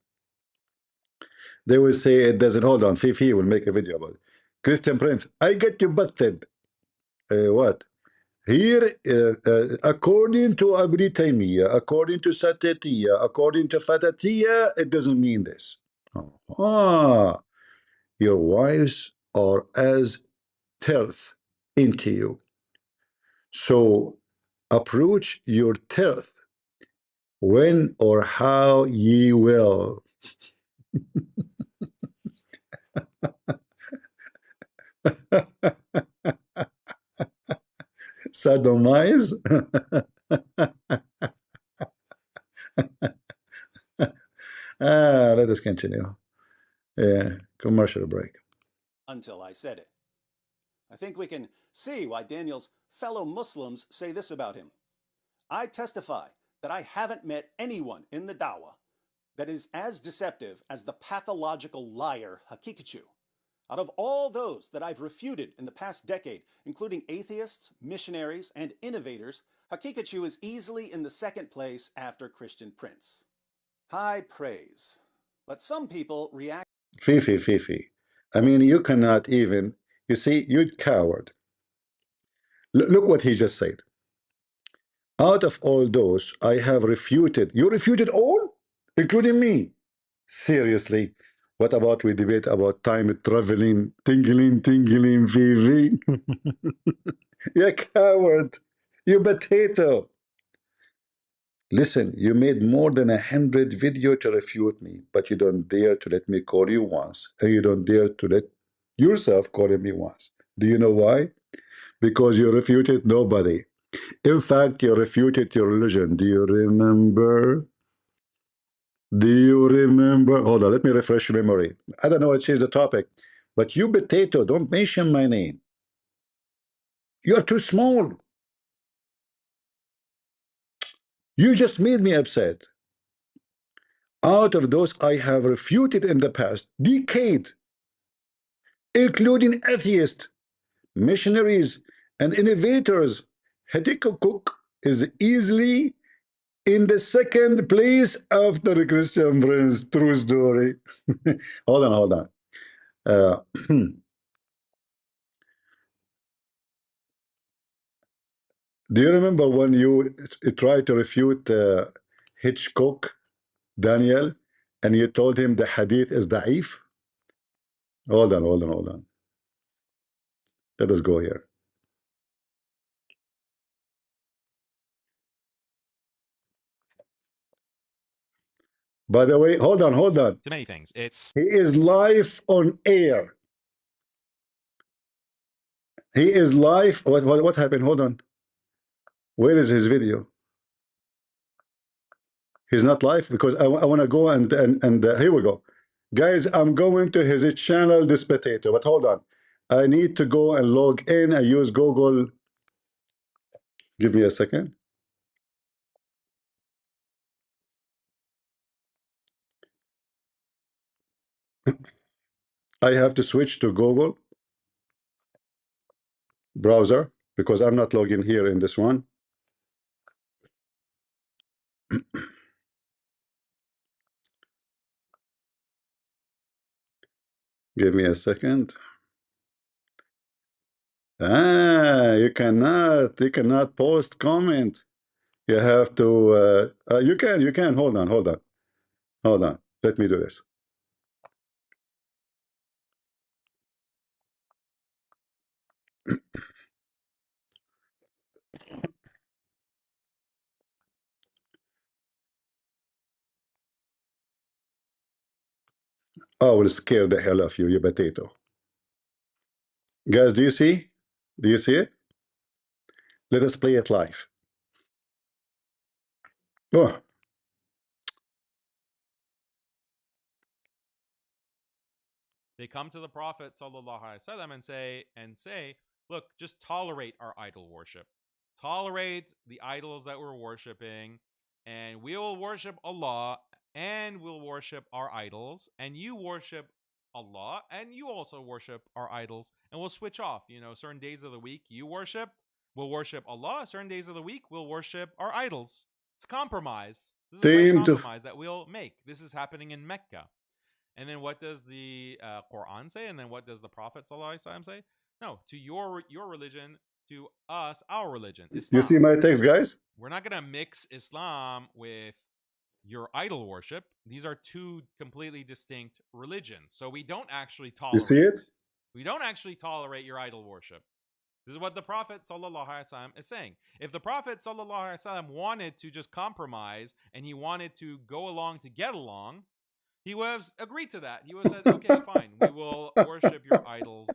They will say it doesn't. Hold on, Fifi will make a video about it. Christian Prince, I get you busted. What? Here, according to Abu Taymiyyah, according to Satatiya, according to Fatatiya, it doesn't mean this. Ah, your wives are as teeth into you. So approach your teeth when or how ye will. Sodomize? Let us continue. Commercial break. Until I said it. I think we can see why Daniel's fellow Muslims say this about him. I testify that I haven't met anyone in the Dawah that is as deceptive as the pathological liar Haqiqatjou. Out of all those that I've refuted in the past decade, including atheists, missionaries, and innovators, Haqiqatjou is easily in the second place after Christian Prince. High praise. But some people react. Fifi. I mean, you cannot even, you see, you coward. Look what he just said. Out of all those, I have refuted. You refuted all? Including me? Seriously? What about we debate about time traveling, tingling, Fifi? You coward. You potato. Listen, you made more than 100 videos to refute me, but you don't dare to let me call you once, and you don't dare to let yourself call me once. Do you know why? Because you refuted nobody. In fact, you refuted your religion. Do you remember? Do you remember? Hold on, let me refresh your memory. I don't know what changed the topic, but you potato, don't mention my name. You are too small. You just made me upset. Out of those I have refuted in the past decade, including atheists, missionaries, and innovators, Haqiqatjou is easily in the second place after the Christian Prince. True story. Hold on. Do you remember when you tried to refute Hitchcock, Daniel, and you told him the hadith is da'if? Hold on. Let us go here. By the way, hold on. To many things. It's He is live on air. He is live. What happened? Hold on. Where is his video? He's not live because I want to go and here we go. Guys, I'm going to his channel, this potato. But hold on. I need to go and log in. I use Google. Give me a second. I have to switch to Google browser because I'm not logging here in this one. Give me a second. You cannot post comment. You have to, you can, hold on. Let me do this. I will scare the hell of you, you potato. Guys, do you see? Do you see it? Let us play it live. Oh, They come to the Prophet sallallahu alaihi wasallam and say, look, just tolerate our idol worship. Tolerate the idols that we're worshiping, and we will worship Allah, and we'll worship our idols, and you worship Allah, and you also worship our idols, and we'll switch off. You know, certain days of the week we'll worship Allah. Certain days of the week, we'll worship our idols. It's a compromise. This is a great compromise that we'll make. This is happening in Mecca. And then what does the Quran say? And then what does the Prophet ﷺ say? No, to your religion, to us, our religion, Islam. You see my text, guys? We're not going to mix Islam with your idol worship. These are two completely distinct religions. So we don't actually tolerate. You see it? We don't actually tolerate your idol worship. This is what the Prophet ﷺ is saying. If the Prophet ﷺ wanted to just compromise and he wanted to go along to get along, he would have agreed to that. He would have said, okay, fine, we will worship your idols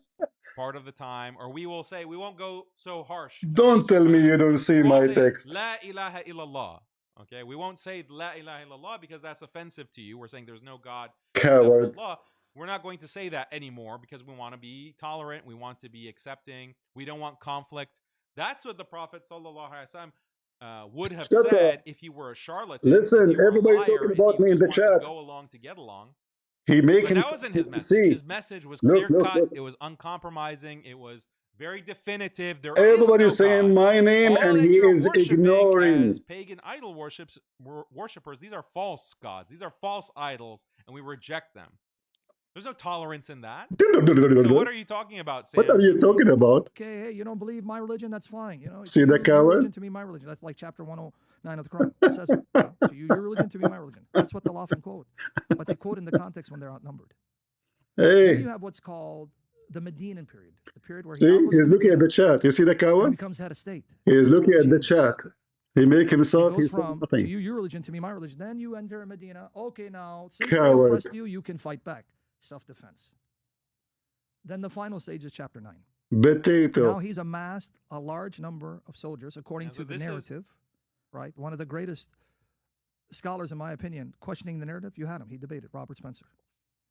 part of the time, or we will say, we won't go so harsh. Don't tell me you don't see my text. La ilaha illallah. Okay, we won't say La ilaha illallah because that's offensive to you. We're saying there's no God Coward. except Allah. We're not going to say that anymore because we want to be tolerant. We want to be accepting. We don't want conflict. That's what the Prophet sallallahu alaihi wasallam would have said if he were a charlatan. Listen, everybody talking about me in the chat. Go along to get along. He making that wasn't his message. His message was clear cut. It was uncompromising. It was very definitive. Everybody's saying my name, and he is ignoring. As pagan idol worshippers, these are false gods. These are false idols, and we reject them. There's no tolerance in that. So what are you talking about, Sam? What are you talking about? Okay, hey, you don't believe my religion? That's fine. You know, see the coward? Religion to me, my religion. That's like chapter 109 of the Quran. It says, to you, your religion to me, my religion. That's what they'll often quote. But they quote in the context when they're outnumbered. Hey. Then you have what's called the Medinan period, the period where he's looking at the chat. You see the coward? He becomes head of state. He's looking at the chat. He make himself. He goes from to you, your religion to me, my religion. Then you enter Medina. Okay, now since they coward. oppressed you, you can fight back. Self-defense. Then the final stage is chapter 9. Potato. Now he's amassed a large number of soldiers, according to the narrative, right? One of the greatest scholars, in my opinion, questioning the narrative, you had him. He debated, Robert Spencer.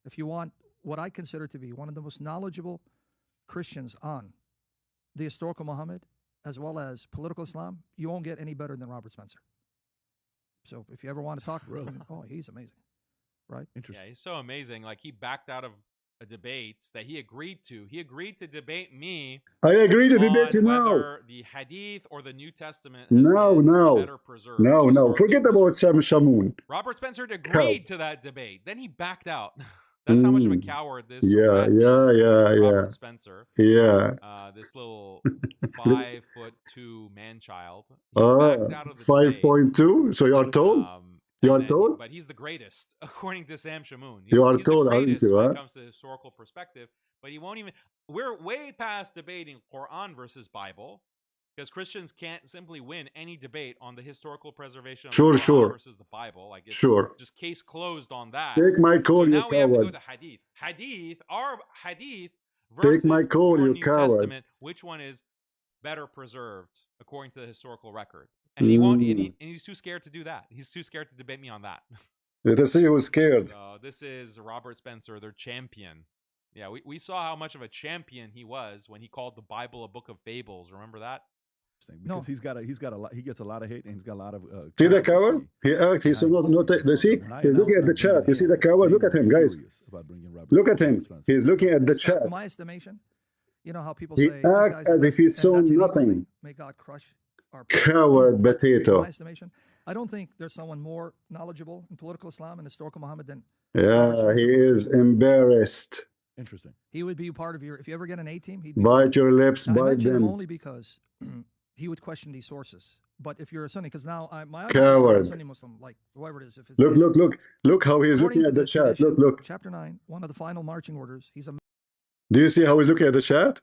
If you want what I consider to be one of the most knowledgeable Christians on the historical Muhammad, as well as political Islam, you won't get any better than Robert Spencer. So if you ever want to talk to him, oh, he's amazing. Right? Interesting. Yeah, he's so amazing. Like, he backed out of a debate that he agreed to. He agreed to debate me. I agree to debate you now. Whether the Hadith or the New Testament better preserved. No. Forget about Shamoun. Robert Spencer agreed to that debate. Then he backed out. That's how much of a coward this Robert Spencer. Yeah. This little 5'2" man-child. Backed out of the 5.2? So you are told? You are told? But he's the greatest, according to Sam Shamoun. You are told, aren't you? When it comes to historical perspective. But he won't even... We're way past debating Quran versus Bible, because Christians can't simply win any debate on the historical preservation of the Quran versus the Bible. Like, it's just case closed on that. Take my call, so now we have to go to Hadith. Our Hadith versus Take my call, your you New coward. Testament. Which one is better preserved according to the historical record? And he won't. And he's too scared to do that. He's too scared to debate me on that. Let us see who's scared. So this is Robert Spencer, their champion. Yeah, we saw how much of a champion he was when he called the Bible a book of fables. Remember that? Because he's got a lot. He gets a lot of hate, and he's got a lot of. See the coward? He act. He's not. See, he's looking at the chat. You see the coward? Look at him, guys. Look at him. He's looking at the chat. In my estimation, you know how people He say acts as if he saw nothing. May God crush our coward potato. In my estimation, I don't think there's someone more knowledgeable in political Islam and historical Muhammad than. Yeah, he is embarrassed. Interesting. He would be part of your. If you ever get an A team, he'd bite your lips, now, bite I mention them. him only because he would question these sources. But if you're a Sunni, because now my coward Sunni Muslim, like whoever it is, if it's look how he's looking at the chat. Look. Chapter 9, one of the final marching orders. He's a. Do you see how he's looking at the chat?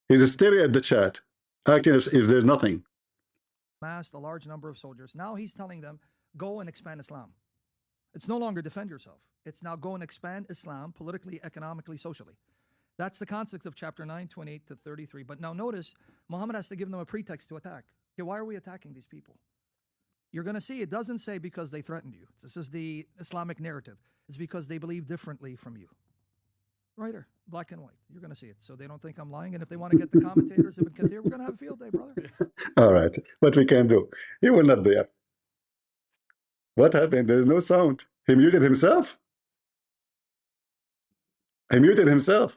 He's staring at the chat, acting as if there's nothing. Massed a large number of soldiers. Now he's telling them, go and expand Islam. It's no longer defend yourself. It's now go and expand Islam politically, economically, socially. That's the context of chapter 9, 28 to 33. But now notice, Muhammad has to give them a pretext to attack. Okay, why are we attacking these people? You're going to see it doesn't say because they threatened you. This is the Islamic narrative. It's because they believe differently from you. Right here, black and white. You're going to see it. So they don't think I'm lying. And if they want to get the commentators, Ibn Kathir, we're going to have a field day, brother. All right. What we can do? He will not there. What happened? There's no sound. He muted himself. He muted himself.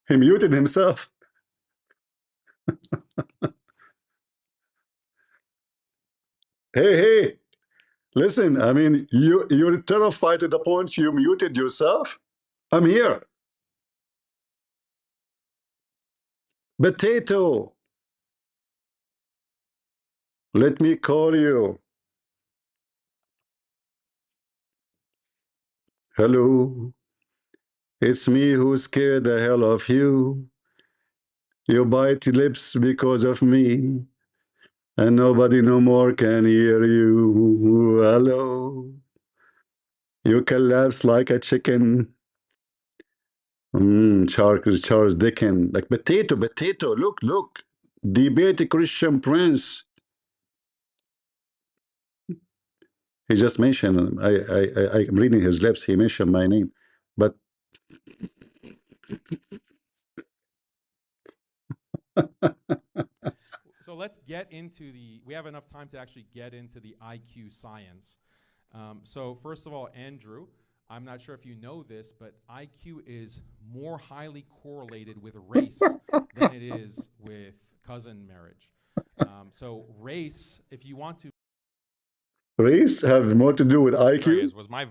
He muted himself. Hey, listen, I mean, you're terrified to the point you muted yourself? I'm here. Potato. Let me call you. Hello. It's me who scared the hell of you. You bite lips because of me. And nobody no more can hear you. Hello. You collapse like a chicken. Charles Dickens. Like potato. Look. Debate Christian Prince. He just mentioned, I'm reading his lips. He mentioned my name. But so let's get into we have enough time to actually get into the IQ science. So first of all, Andrew, I'm not sure if you know this, but IQ is more highly correlated with race than it is with cousin marriage. So race, if you want to. Race have more to do with IQ? Sorry, guys, was my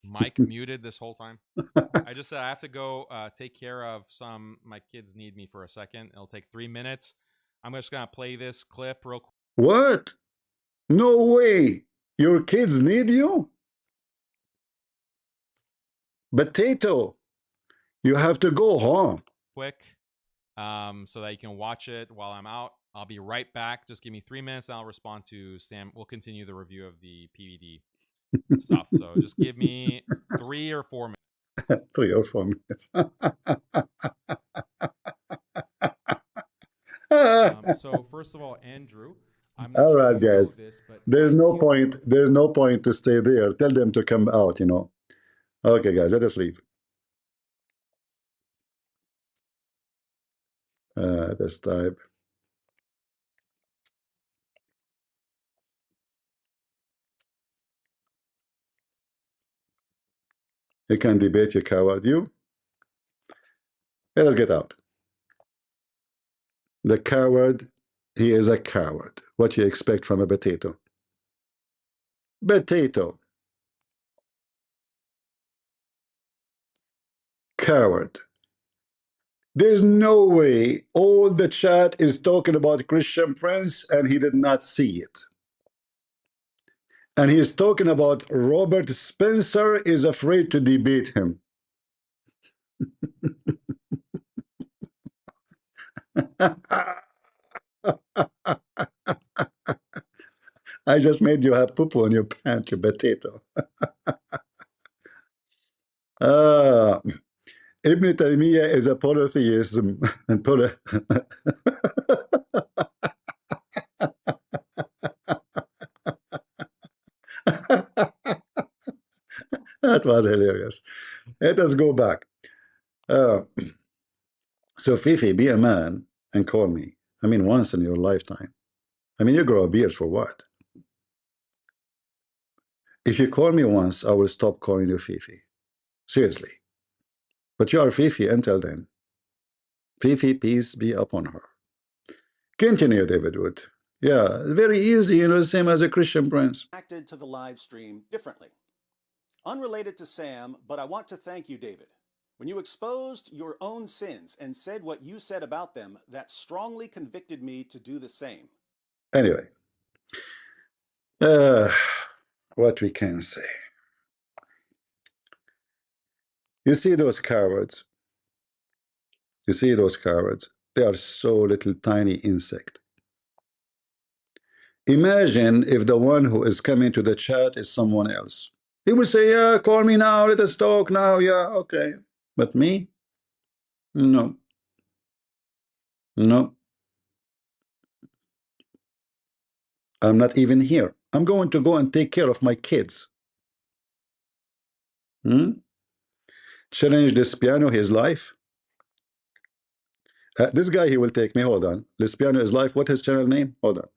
mic muted this whole time? I just said I have to go take care of my kids need me for a second. It'll take 3 minutes. I'm just going to play this clip real quick. What? No way. Your kids need you? Potato. You have to go home. Quick, so that you can watch it while I'm out. I'll be right back. Just give me 3 minutes and I'll respond to Sam. We'll continue the review of the PVD stuff. So just give me 3 or 4 minutes. 3 or 4 minutes. So first of all, Andrew, I'm all right, guys. This, but there's no point. There's no point to stay there. Tell them to come out. You know. Okay, guys, let us leave. This type. You can debate, you coward. You. Let us get out. The coward, he is a coward. What you expect from a potato? Potato. Coward. There's no way all the chat is talking about Christian Prince and he did not see it. And he's talking about Robert Spencer is afraid to debate him. I just made you have poo-poo on your pants, you potato. Ibn Taymiyyah is a polytheism and That was hilarious. Let us go back. Uh, so Fifi, be a man and call me. I mean, once in your lifetime. I mean, you grow a beard for what? If you call me once, I will stop calling you Fifi. Seriously. But you are Fifi until then. Fifi, peace be upon her. Continue, David Wood. Yeah, very easy, you know, same as a Christian prince. Acted to the live stream differently. Unrelated to Sam, but I want to thank you, David. When you exposed your own sins and said what you said about them, that strongly convicted me to do the same. Anyway, what we can say. You see those cowards? You see those cowards? They are so little tiny insect. Imagine if the one who is coming to the chat is someone else. He would say, yeah, call me now, let us talk now, yeah, okay. But me? No. No. I'm not even here. I'm going to go and take care of my kids. Challenge this piano his life. This guy, he will take me. Hold on. This piano is life. What his channel name? Hold on.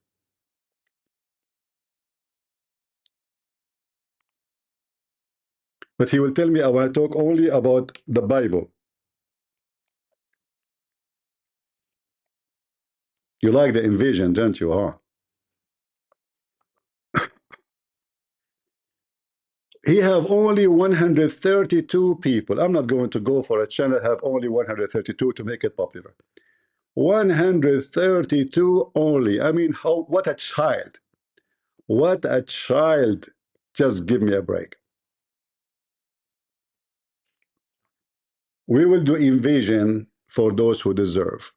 But he will tell me I want to talk only about the Bible. You like the invasion, don't you? Huh? He have only 132 people. I'm not going to go for a channel have only 132 to make it popular. 132 only. I mean, how? What a child. What a child. Just give me a break. We will do invasion for those who deserve.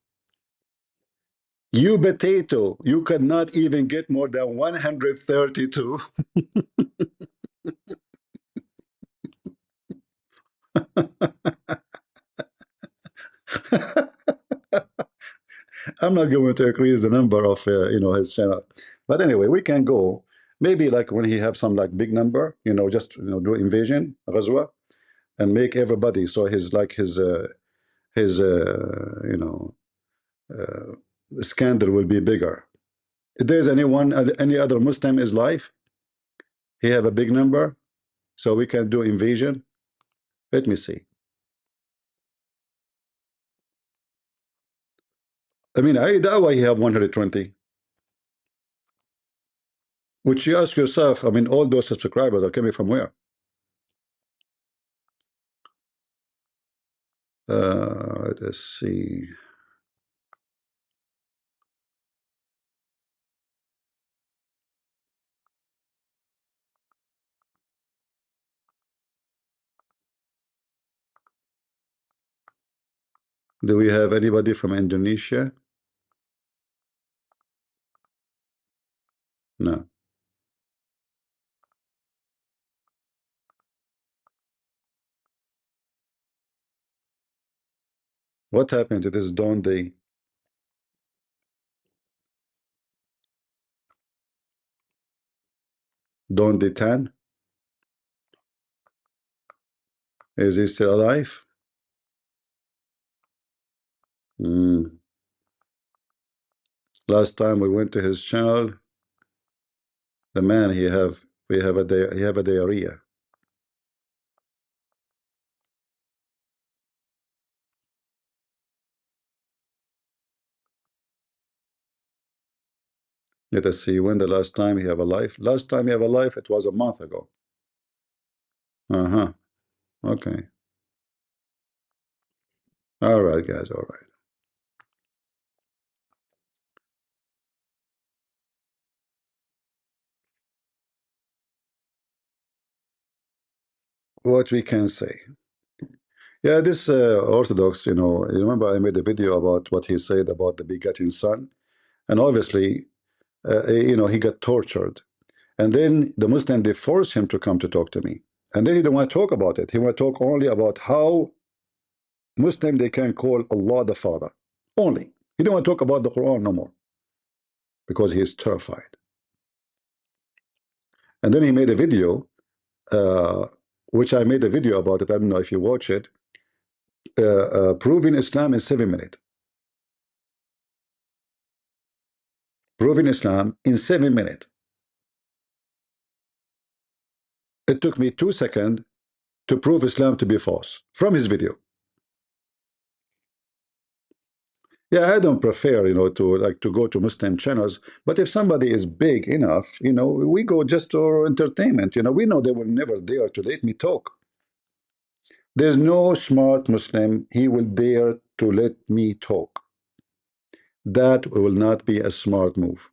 You potato, you cannot even get more than 132. I'm not going to increase the number of you know, his channel, but anyway, we can go maybe like when he have some like big number, you know, just, you know, do invasion Ghazwa and make everybody so his like his you know, scandal will be bigger. If there's anyone, any other Muslim is live, he have a big number, so we can do invasion. Let me see. I mean, that way you have 120. Which you ask yourself, I mean, all those subscribers are coming from where? Let's see. Do we have anybody from Indonesia? No. What happened to this Dawn Day? Dawn Day 10? Is he still alive? Last time we went to his channel, the man he have a diarrhea. Let us see when the last time he have a life. Last time he have a life, it was a month ago. Okay. All right, guys. All right. What we can say. Yeah, this Orthodox, you know, you remember I made a video about what he said about the begetting son, and obviously, you know, he got tortured, and then the Muslim, they force him to come to talk to me, and then he don't want to talk about it. He want to talk only about how Muslim they can call Allah the Father only. He don't want to talk about the Quran no more because he is terrified. And then he made a video. which I made a video about it. I don't know if you watch it. Proving Islam in 7 minutes. Proving Islam in 7 minutes. It took me 2 seconds to prove Islam to be false from his video. Yeah, I don't prefer, to go to Muslim channels. But if somebody is big enough, we go just for entertainment. We know they will never dare to let me talk. There's no smart Muslim he will dare to let me talk. That will not be a smart move.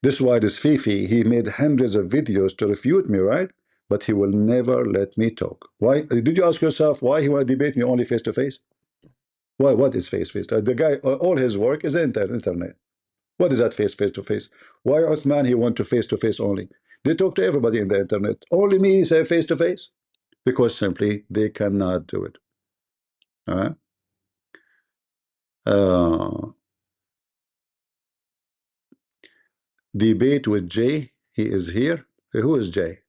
This is why this Fifi, he made hundreds of videos to refute me, right? But he will never let me talk. Why? Did you ask yourself why he want to debate me only face to face? Why? What is face face? The guy, all his work is internet. What is that face to face? Why Uthman he want to face only? They talk to everybody in the internet. Only me say face to face, because simply they cannot do it. All right. Debate with Jay. He is here. Who is Jay?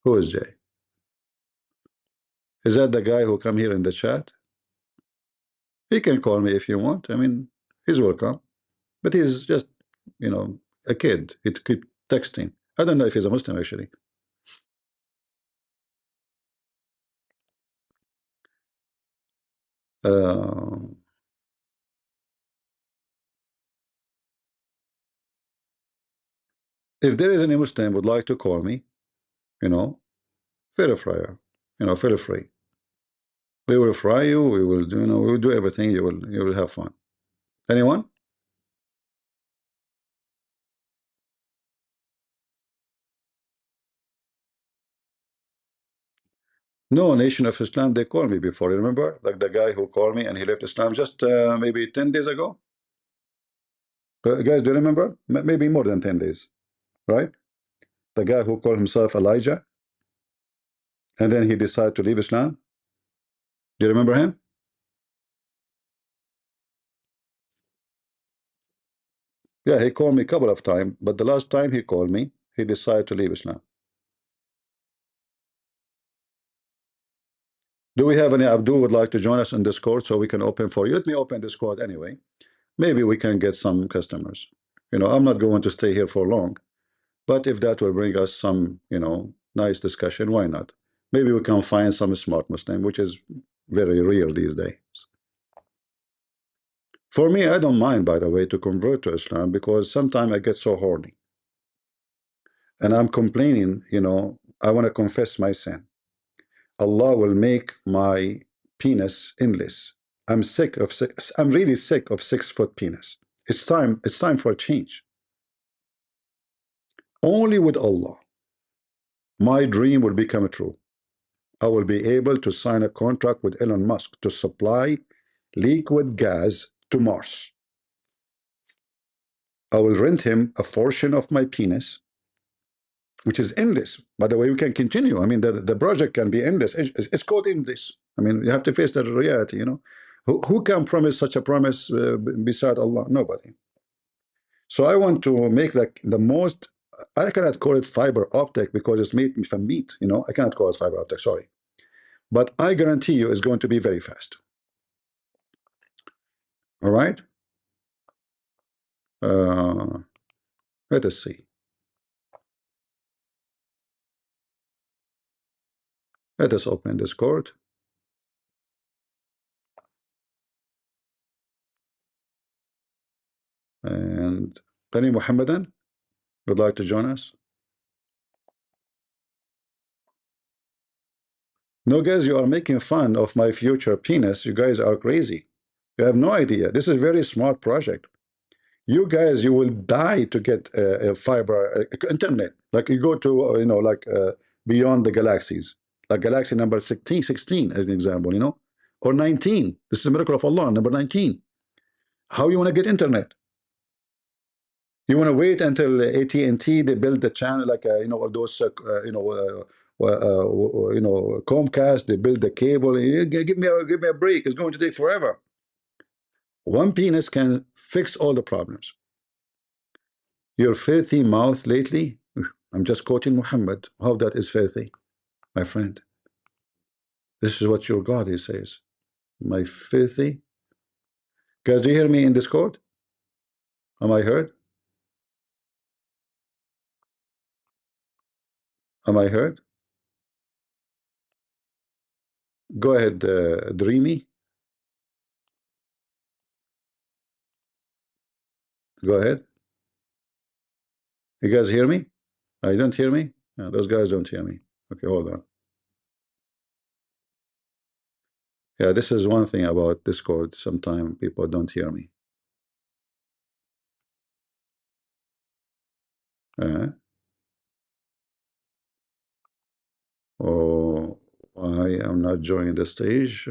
Who is Jay? Is that the guy who come here in the chat? He can call me if you want. I mean, he's welcome. But he's just, a kid. He keep texting. I don't know if he's a Muslim actually. If there is any Muslim would like to call me, feel free. Feel free. We will fry you. We will do, we will do everything. You will have fun. Anyone? No, Nation of Islam, they called me before. You remember? Like the guy who called me and he left Islam just maybe 10 days ago. Guys, do you remember? Maybe more than 10 days, right? The guy who called himself Elijah and then he decided to leave Islam. Do you remember him? Yeah, he called me a couple of times, but the last time he called me, he decided to leave Islam. Do we have any Abdul would like to join us in Discord so we can open for you? Let me open Discord anyway. Maybe we can get some customers. I'm not going to stay here for long, but if that will bring us some, nice discussion, why not? Maybe we can find some smart Muslim, which is very rare these days. For me, I don't mind, by the way, to convert to Islam because sometimes I get so horny. And I'm complaining, I want to confess my sin. Allah will make my penis endless. I'm really sick of 6-foot penis. It's time for a change. Only with Allah, my dream will become true. I will be able to sign a contract with Elon Musk to supply liquid gas to Mars. I will rent him a portion of my penis, which is endless. By the way, we can continue. I mean, the project can be endless. It's called endless. I mean, you have to face that reality, Who can promise such a promise beside Allah? Nobody. So I want to make like the most, I cannot call it fiber optic because it's made from meat, I cannot call it fiber optic, sorry. But I guarantee you it's going to be very fast. All right? Let us see. Let us open Discord. And any Mohammedan would like to join us? No, guys, you are making fun of my future penis. You guys are crazy. You have no idea. This is a very smart project. You guys, you will die to get a fiber internet. Like you go to, beyond the galaxies. Like galaxy number 16 as an example, or 19. This is a miracle of Allah, number 19. How you want to get internet? You want to wait until AT&T they build the channel like all those Comcast they build the cable. Give me a break. It's going to take forever. One penis can fix all the problems. Your filthy mouth lately. I'm just quoting Muhammad. How that is filthy, my friend? This is what your God, he says. My filthy. Guys, do you hear me in Discord? Am I heard? Am I heard? Go ahead, Dreamy. Go ahead. You guys hear me? You don't hear me? No, those guys don't hear me. Okay, hold on. Yeah, this is one thing about Discord. Sometimes people don't hear me. Oh, I am not joining the stage.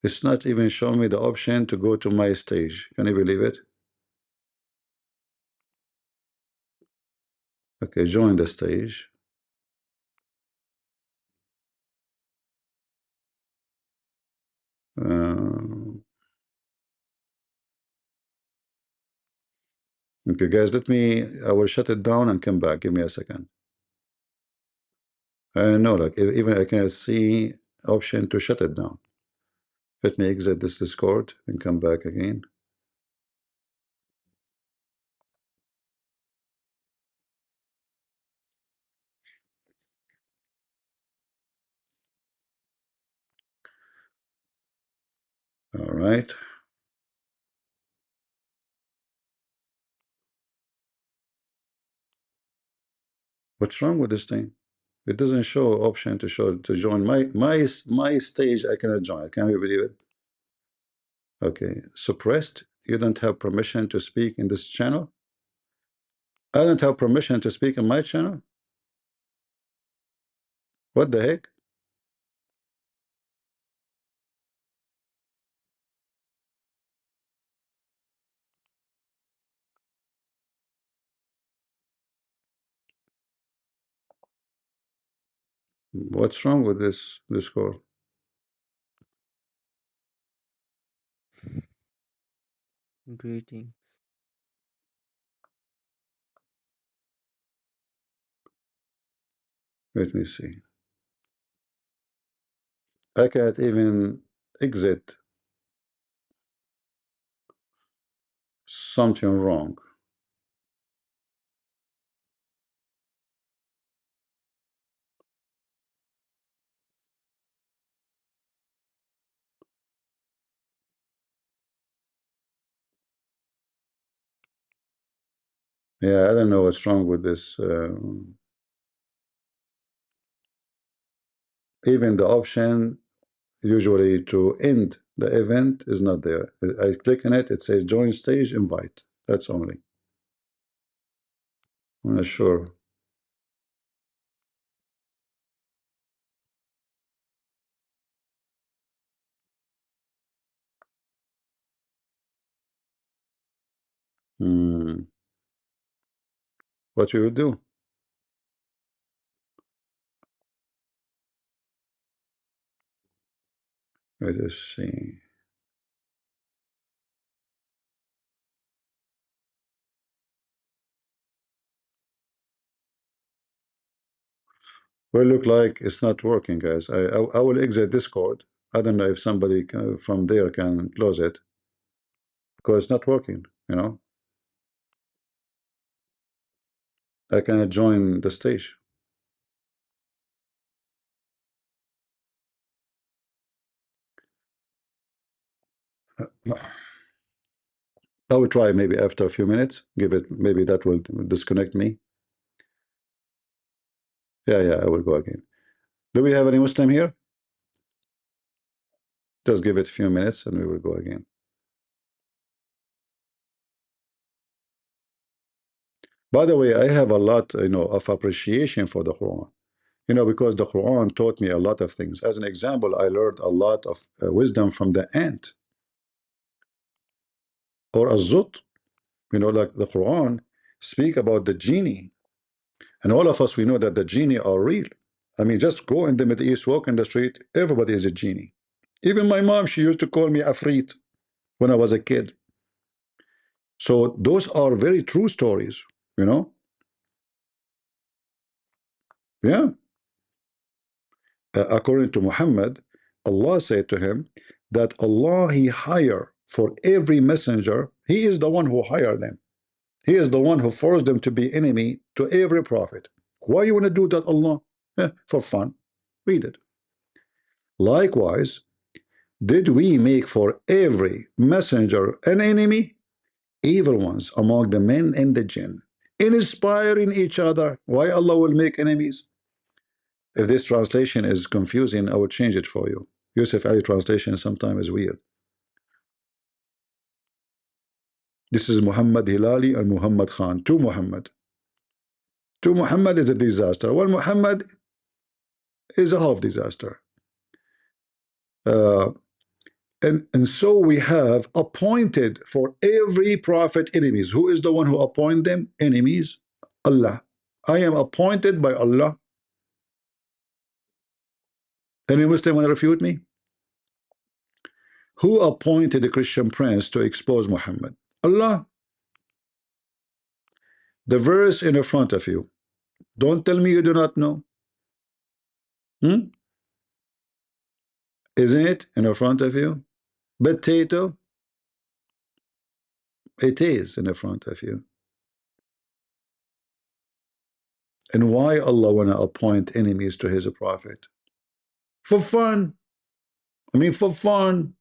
It's not even showing me the option to go to my stage. Can you believe it? Okay, join the stage. Okay, guys, I will shut it down and come back. Give me a second. No, like even I can see option to shut it down. Let me exit this Discord and come back again. All right. What's wrong with this thing? It doesn't show option to join my stage. I cannot join. Can you believe it? Okay, suppressed. You don't have permission to speak in this channel. I don't have permission to speak in my channel. What the heck? What's wrong with this Discord? Greetings. Let me see. I can't even exit. Something wrong. Yeah, I don't know what's wrong with this. Even the option usually to end the event is not there. I click on it, it says join stage invite. That's only. I'm not sure. What we will do? Let us see. Well, look like it's not working, guys. I will exit Discord. I don't know if somebody from there can close it because it's not working. You know, I cannot join the stage. I will try maybe after a few minutes. Give it, maybe that will disconnect me. Yeah, I will go again. Do we have any Muslim here? Just give it a few minutes and we will go again. By the way, I have a lot, of appreciation for the Quran. Because the Quran taught me a lot of things. As an example, I learned a lot of wisdom from the ant or a zut. Like the Quran speak about the genie And all of us, we know that the genie are real. I mean, just go in the Middle East, walk in the street, everybody is a genie. Even my mom, she used to call me Afrit when I was a kid. So those are very true stories, you know? Yeah. According to Muhammad, Allah said to him that Allah, He hire for every messenger, He is the one who hired them. He is the one who forced them to be enemy to every prophet. Why you want to do that, Allah? For fun. Read it. Likewise, did we make for every messenger an enemy? Evil ones among the men and the jinn, inspiring each other. Why Allah will make enemies? If this translation is confusing, I will change it for you. Yusuf Ali translation sometimes is weird. This is Muhammad Hilali and Muhammad Khan. Two Muhammad. Two Muhammad is a disaster. One Muhammad is a half disaster. And so we have appointed for every prophet enemies. Who is the one who appoint them? Enemies. Allah. I am appointed by Allah. Any Muslim want to refute me? Who appointed the Christian prince to expose Muhammad? Allah. The verse in the front of you. Don't tell me you do not know. Isn't it in the front of you? Potato. It is in the front of you. And why Allah want to appoint enemies to his prophet? For fun. I mean, for fun.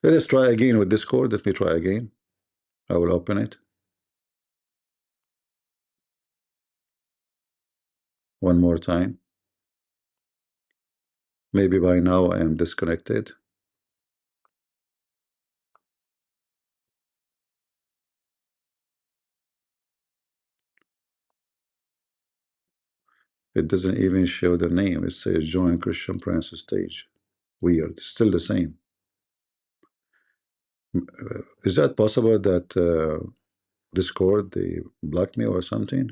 Let us try again with Discord. Let me try again. I will open it. One more time. Maybe by now I am disconnected. It doesn't even show the name. It says join Christian Prince's stage. Weird. Still the same. Is that possible that Discord, they blocked me or something?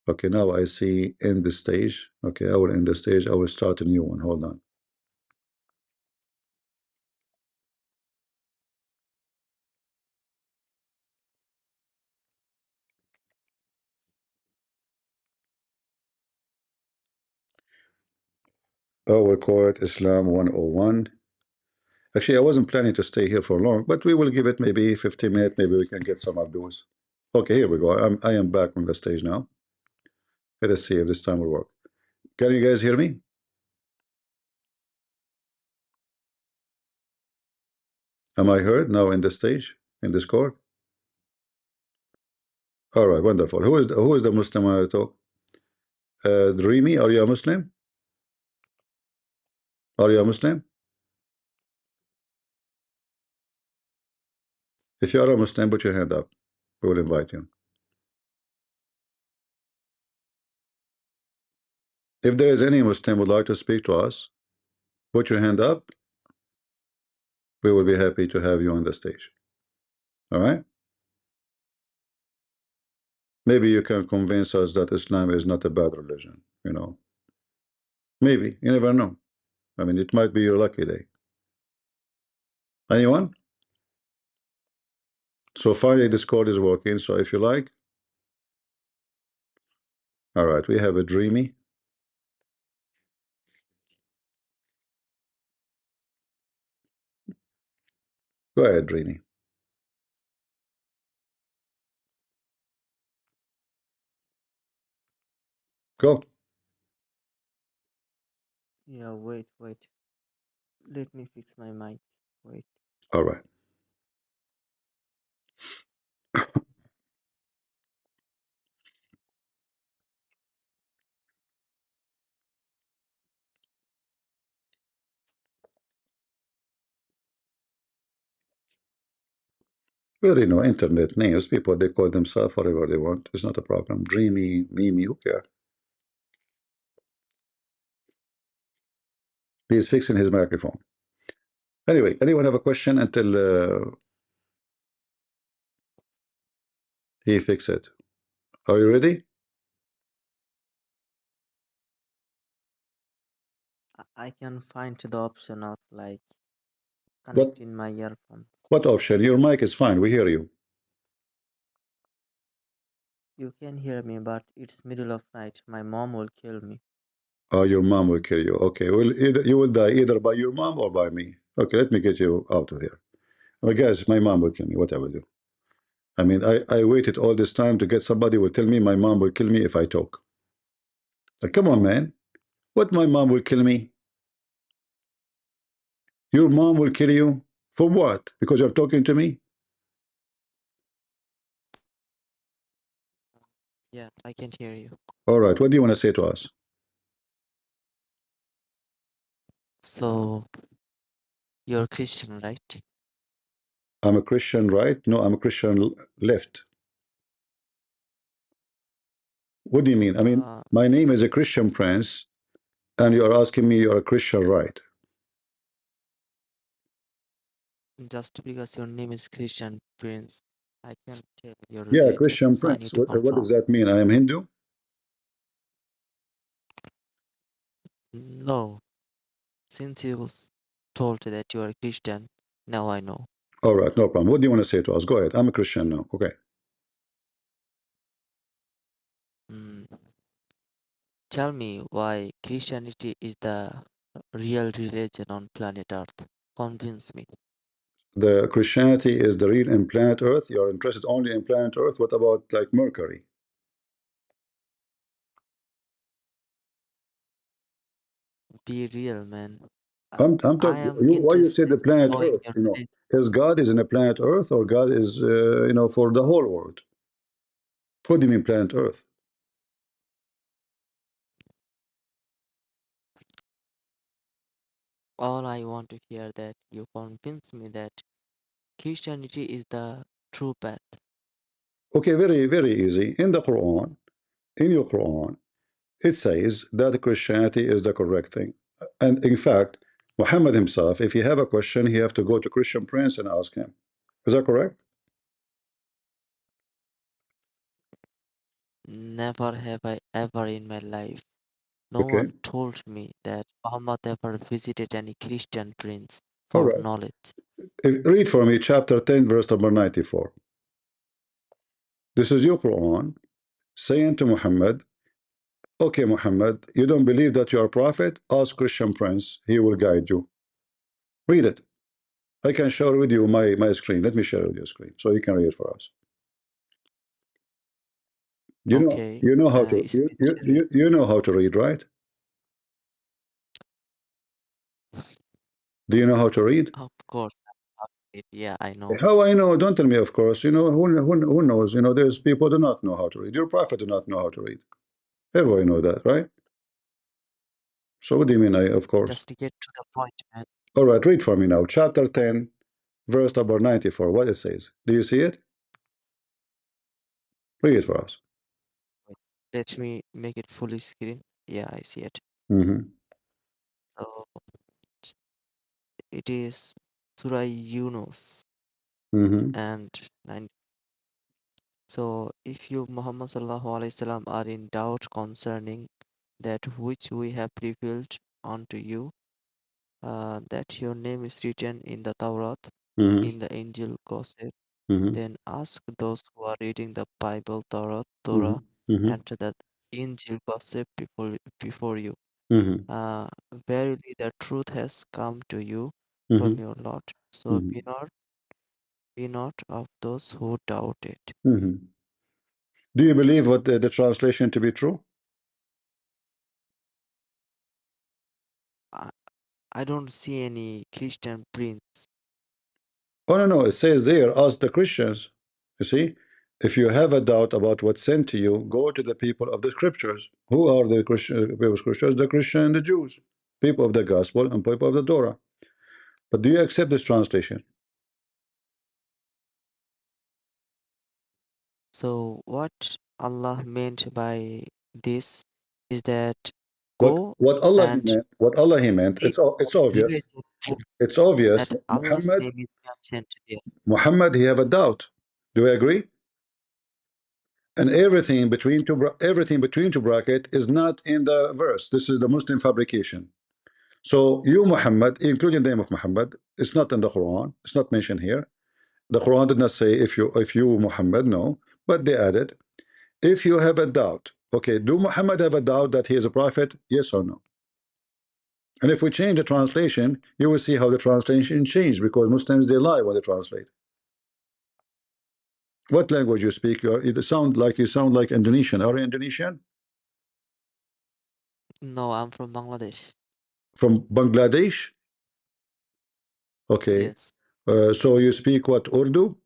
Okay, now I see end the stage. Okay, I will end the stage. I will start a new one. Hold on. I will call it Islam 101. Actually, I wasn't planning to stay here for long, but we will give it maybe 15 minutes. Maybe we can get some Abduls. Okay, here we go. I am back on the stage now. Let us see if this time will work. Can you guys hear me? Am I heard now in the stage, in Discord? All right, wonderful. Who is the Muslim I talk? Dreamy, are you a Muslim? Are you a Muslim? If you are a Muslim, put your hand up. We will invite you. If there is any Muslim who would like to speak to us, put your hand up. We will be happy to have you on the stage. All right? Maybe you can convince us that Islam is not a bad religion, you know. Maybe. You never know. I mean, it might be your lucky day. Anyone? So finally, Discord is working. So if you like. All right, we have a Dreamy. Go ahead, Dreamy. Go. Yeah, wait. Let me fix my mic. Wait. All right. Well, you know, internet names, people, they call themselves whatever they want. It's not a problem. Dreamy, Mimi, who cares? He's fixing his microphone. Anyway, anyone have a question until he fix it? Are you ready? I can find the option of like What connecting my earphones. what option? Your mic is fine. We hear you. You can hear me, but it's middle of night. My mom will kill me. Oh, your mom will kill you. Okay, well, either you will die either by your mom or by me. Okay, let me get you out of here. Well, guys, my mom will kill me. What I will do? I mean, I waited all this time to get somebody who will tell me my mom will kill me if I talk. Like, come on, man. What my mom will kill me? Your mom will kill you for what? Because you're talking to me? Yeah, I can hear you. All right. What do you want to say to us? So you're Christian, right? I'm a Christian, right? No, I'm a Christian left. What do you mean? I mean, Uh, my name is a Christian Prince, and you are asking me you're a Christian, right? just because your name is Christian Prince, I can't tell your Yeah, religion. Christian So I Prince. need to What confirm. does that mean? I am Hindu? No, since you told that you are Christian, now I know. All right, no problem. What do you want to say to us? Go ahead. I'm a Christian now. Okay. Mm. Tell me why Christianity is the real religion on planet Earth. Convince me. The Christianity is the real in planet Earth. You're interested only in planet Earth. What about like Mercury? Be real, man. I'm I talking. am Why you say interested the planet knowing Earth? your You know, religion. is God is in a planet Earth or God is you know for the whole world? What do you mean planet Earth? All I want to hear that you convince me that Christianity is the true path. Okay, very easy. In the Quran, in your Quran, it says that Christianity is the correct thing. And in fact, Muhammad himself, if you have a question, he have to go to Christian Prince and ask him. Is that correct? Never have I ever in my life. No Okay. one told me that Muhammad ever visited any Christian prince All for right. knowledge. Read for me chapter 10, verse number 94. This is your Quran saying to Muhammad, okay, Muhammad, you don't believe that you are a prophet? Ask Christian Prince. He will guide you. Read it. I can share with you my screen. Let me share with you a screen so you can read it for us. Okay, You know how to is it sharing? you know how to read, right? Do you know how to read? Of course. Yeah, I know. How I know? Don't tell me, of course. You know, who knows? You know, there's people do not know how to read. Your prophet do not know how to read. Everybody know that, right? So what do you mean, of course? Just to get to the point, man. All right, read for me now. Chapter 10, verse number 94. What it says. Do you see it? Read it for us. Wait, let me make it fully screen. Yeah, I see it. Mm-hmm. So it is Surah Yunus Mm-hmm. and 9. So if you Muhammad Sallallahu Alaihi Wasallam are in doubt concerning that which we have revealed unto you, that your name is written in the Taurat, Mm-hmm. in the Injil Gospel, Mm-hmm. then ask those who are reading the Bible, Torah, Mm-hmm. and the Injil Gospel before you. Mm-hmm. Uh, Verily the truth has come to you Mm-hmm. from your Lord. So Mm-hmm. be not of those who doubt it. Mm-hmm. Do you believe what the translation to be true? I, I don't see any Christian prince. Oh no, it says there, ask the Christians. You see, if you have a doubt about what's sent to you, go to the people of the scriptures. Who are the Christian people of scriptures? The Christian and the Jews, people of the gospel and people of the Torah. But do you accept this translation? So what Allah meant by this is that go what Allah he and meant, what Allah he meant, pick it's obvious. related book It's obvious. that Allah's name is mentioned there. Muhammad, he have a doubt. Do you agree? And everything between two bracket is not in the verse. This is the Muslim fabrication. So you Muhammad, including the name of Muhammad, it's not in the Quran. It's not mentioned here. The Quran did not say if you Muhammad, no, but they added if you have a doubt. Okay, do Muhammad have a doubt that he is a prophet? Yes or no? And if we change the translation, you will see how the translation changed, because Muslims, they lie when they translate. What language you speak? You sound like Indonesian. Are you Indonesian? No, I'm from Bangladesh. From Bangladesh? Okay. Yes, So you speak what, Urdu?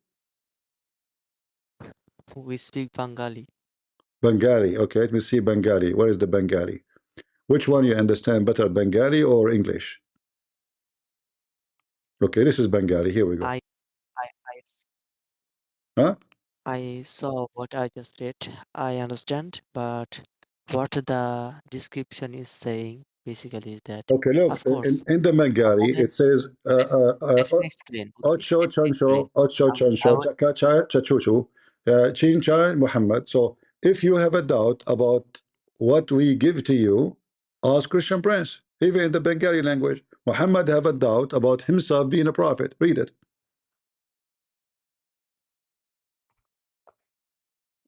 we speak Bengali. Bengali. Okay, let me see Bengali. Where is the Bengali? Which one you understand better, Bengali or English? Okay, this is Bengali. Here we go. I I I s- Huh? I saw what I just read. I understand, but what the description is saying basically is that, Okay, look, of course, in the Bengali, Muhammad. it says Let me explain. Ocho Let me explain. Chansho, Ocho I Chansho, want Chakacha Chachuchu, Chin Chai Muhammad. So if you have a doubt about what we give to you, ask Christian Prince. Even in the Bengali language, Muhammad have a doubt about himself being a prophet. Read it.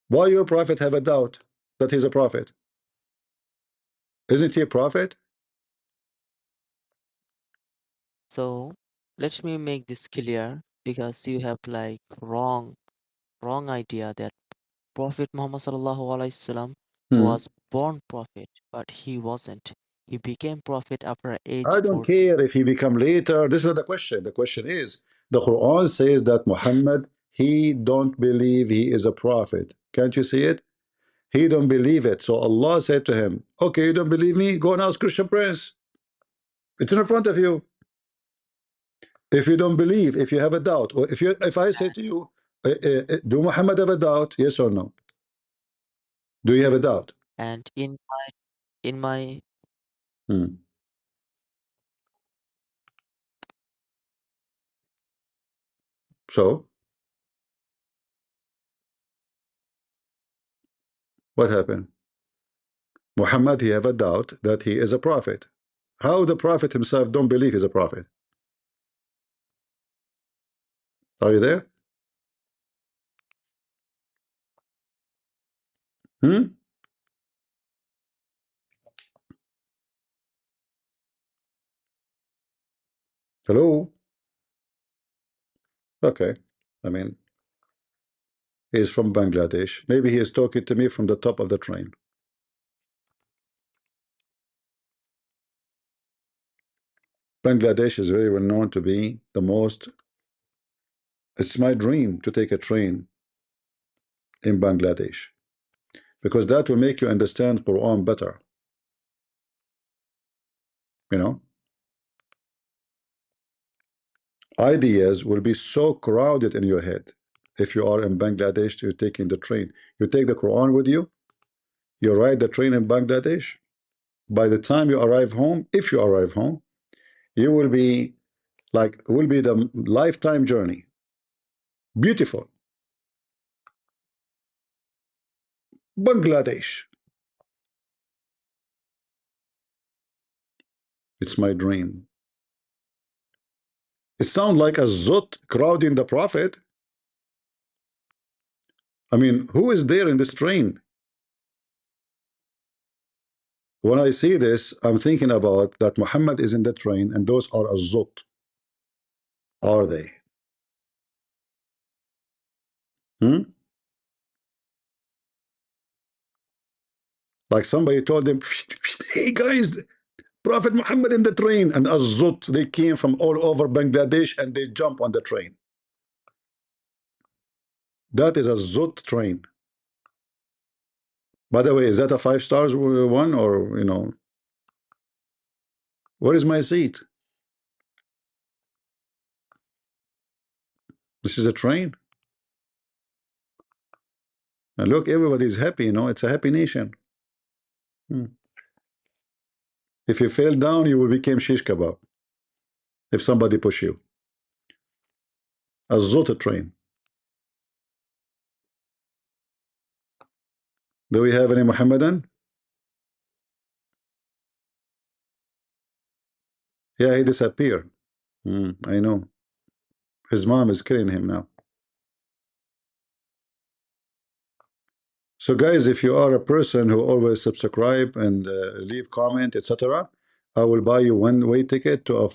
Why your prophet have a doubt that he's a prophet? Isn't he a prophet? so let me make this clear because you have like wrong idea that Prophet Muhammad sallallahu alaihi wasallam Hmm. was born prophet, but he wasn't. He became prophet after age I don't 40. care if he become later. This is not the question. The question is, the Quran says that Muhammad, he don't believe he is a prophet. Can't you see it? He don't believe it. So Allah said to him, okay, you don't believe me? Go and ask Christian Prince. It's in front of you. If you don't believe, if you have a doubt, or if I say to you, do Muhammad have a doubt? Yes or no? Do you have a doubt? And in my Hmm. So what happened? Muhammad, he have a doubt that he is a prophet. How the prophet himself don't believe he's a prophet? Are you there? Hmm? Hello? Okay. I mean, he's from Bangladesh. Maybe he is talking to me from the top of the train. Bangladesh is very well known to be the most. It's my dream to take a train in Bangladesh, because that will make you understand Quran better. You know, ideas will be so crowded in your head. If you are in Bangladesh, you're taking the train. You take the Quran with you. You ride the train in Bangladesh. By the time you arrive home, if you arrive home, you will be like, will be the lifetime journey. Beautiful. Bangladesh. It's my dream. It sounds like a zot crowding the prophet. I mean, who is there in this train? When I see this, I'm thinking about that Muhammad is in the train, and those are a zot. Are they? Hmm? Like somebody told them, hey guys, Prophet Muhammad in the train, and a zot, they came from all over Bangladesh and they jump on the train. That is a zot train. By the way, is that a 5 stars one, or where is my seat? This is a train. And look, everybody's happy, it's a happy nation. Hmm. If you fell down, you will become shish kebab. If somebody push you. الزوت train. Do we have any Mohammedan? Yeah, he disappeared. I know. His mom is killing him now. So guys, if you are a person who always subscribe and leave comment, etc., I will buy you one-way ticket to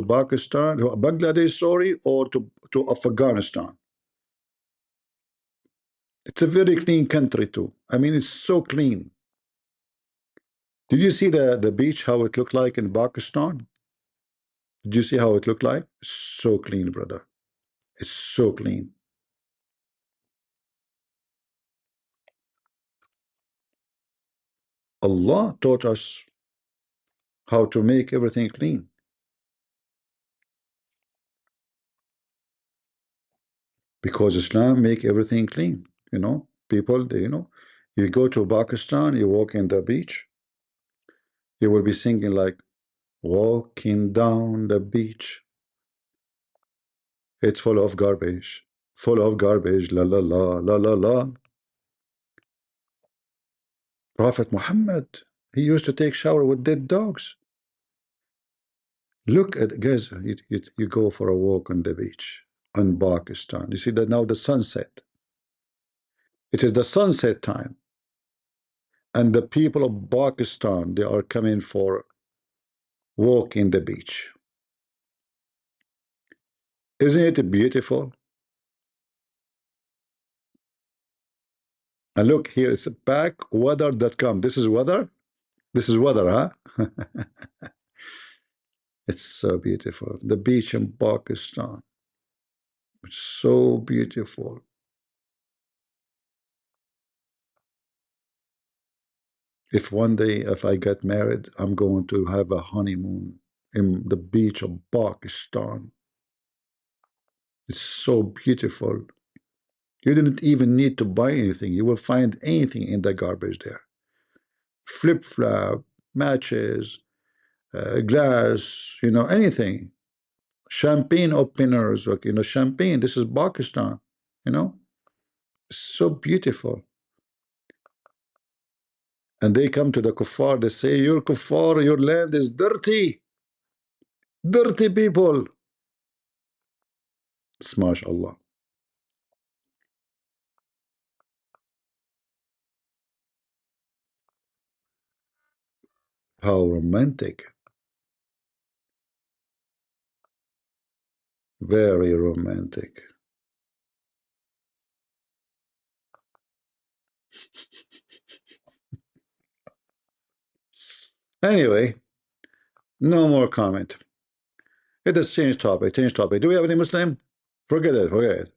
Pakistan, to Bangladesh, sorry, or to Afghanistan. It's a very clean country too. I mean, it's so clean. Did you see the beach, how it looked like in Pakistan? Did you see how it looked like? So clean, brother. It's so clean. Allah taught us how to make everything clean. Because Islam make everything clean. You know, people, you go to Pakistan, you walk in the beach, you will be singing like, walking down the beach. It's full of garbage. Full of garbage. La la la, la la la. Prophet Muhammad, he used to take shower with dead dogs. Look at, guys, you go for a walk on the beach in Pakistan. You see that now the sunset. It is the sunset time. And the people of Pakistan, they are coming for walk in the beach. Isn't it beautiful? And look here, it's backweather.com. This is weather. This is weather, huh? It's so beautiful. The beach in Pakistan. It's so beautiful. If one day, if I get married, I'm going to have a honeymoon in the beach of Pakistan. It's so beautiful. You didn't even need to buy anything. You will find anything in the garbage there. Flip-flop, matches, glass, anything. Champagne openers, like, champagne. This is Pakistan, so beautiful. And they come to the kuffar, they say, you're kuffar, your land is dirty. Dirty people. Smash Allah. How romantic. Very romantic. Anyway, no more comment. It has changed topic. Change topic. Do we have any Muslim? Forget it. Forget it.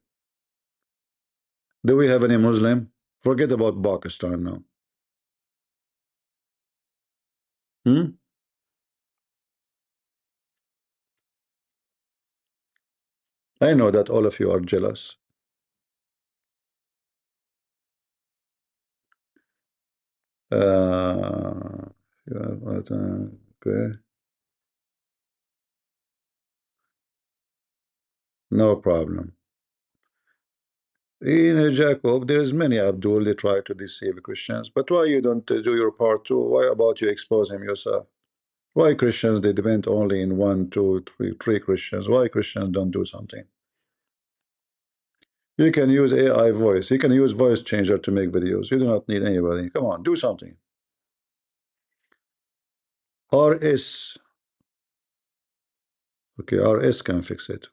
Do we have any Muslim? Forget about Pakistan now. I know that all of you are jealous. Okay. No problem. In Jacob, there is many Abdul, they try to deceive Christians. But why you don't do your part too? Why about you expose him yourself? Why Christians, they depend only in one, two, three Christians? Why Christians don't do something? You can use AI voice. You can use voice changer to make videos. You do not need anybody. Come on, do something. RS. Okay, RS can fix it.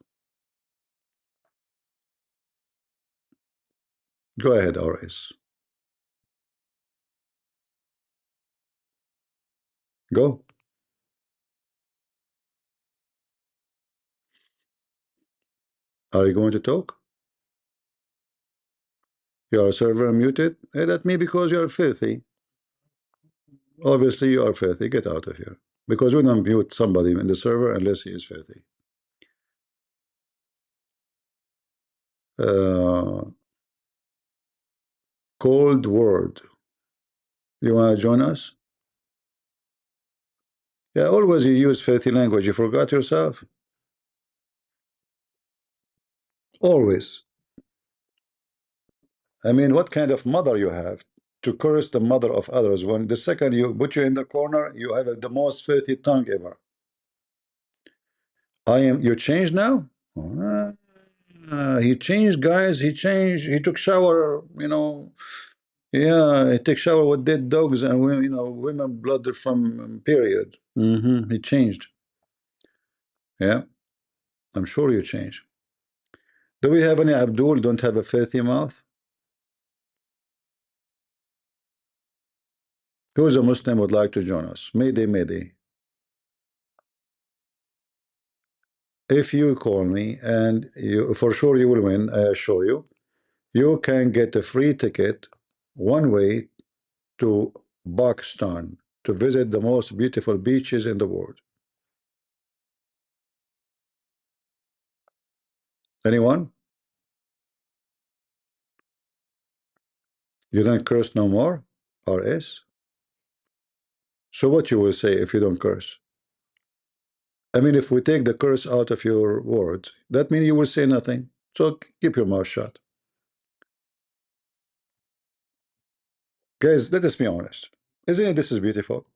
Go ahead, RS. Go. Are you going to talk? Your server muted? That may because you're filthy. Obviously, you are filthy. Get out of here. Because we don't mute somebody in the server unless he is filthy. Cold word. You want to join us? Yeah, always you use filthy language. You forgot yourself. Always. I mean, what kind of mother you have to curse the mother of others when the second you put you in the corner, you have the most filthy tongue ever. You changed now? He changed, guys. He changed. He took shower, you know. Yeah, he took shower with dead dogs and women, you know, women blood from period. He changed. Yeah, I'm sure you changed. Do we have any Abdul don't have a filthy mouth? Who's a Muslim would like to join us? Mayday, mayday. If you call me, and you for sure you will win, I assure you, you can get a free ticket one way to Pakistan to visit the most beautiful beaches in the world. Anyone? You don't curse no more? RS? So what you will say if you don't curse? I mean, if we take the curse out of your words, that means you will say nothing. So keep your mouth shut. Guys, let us be honest. Isn't it this is beautiful?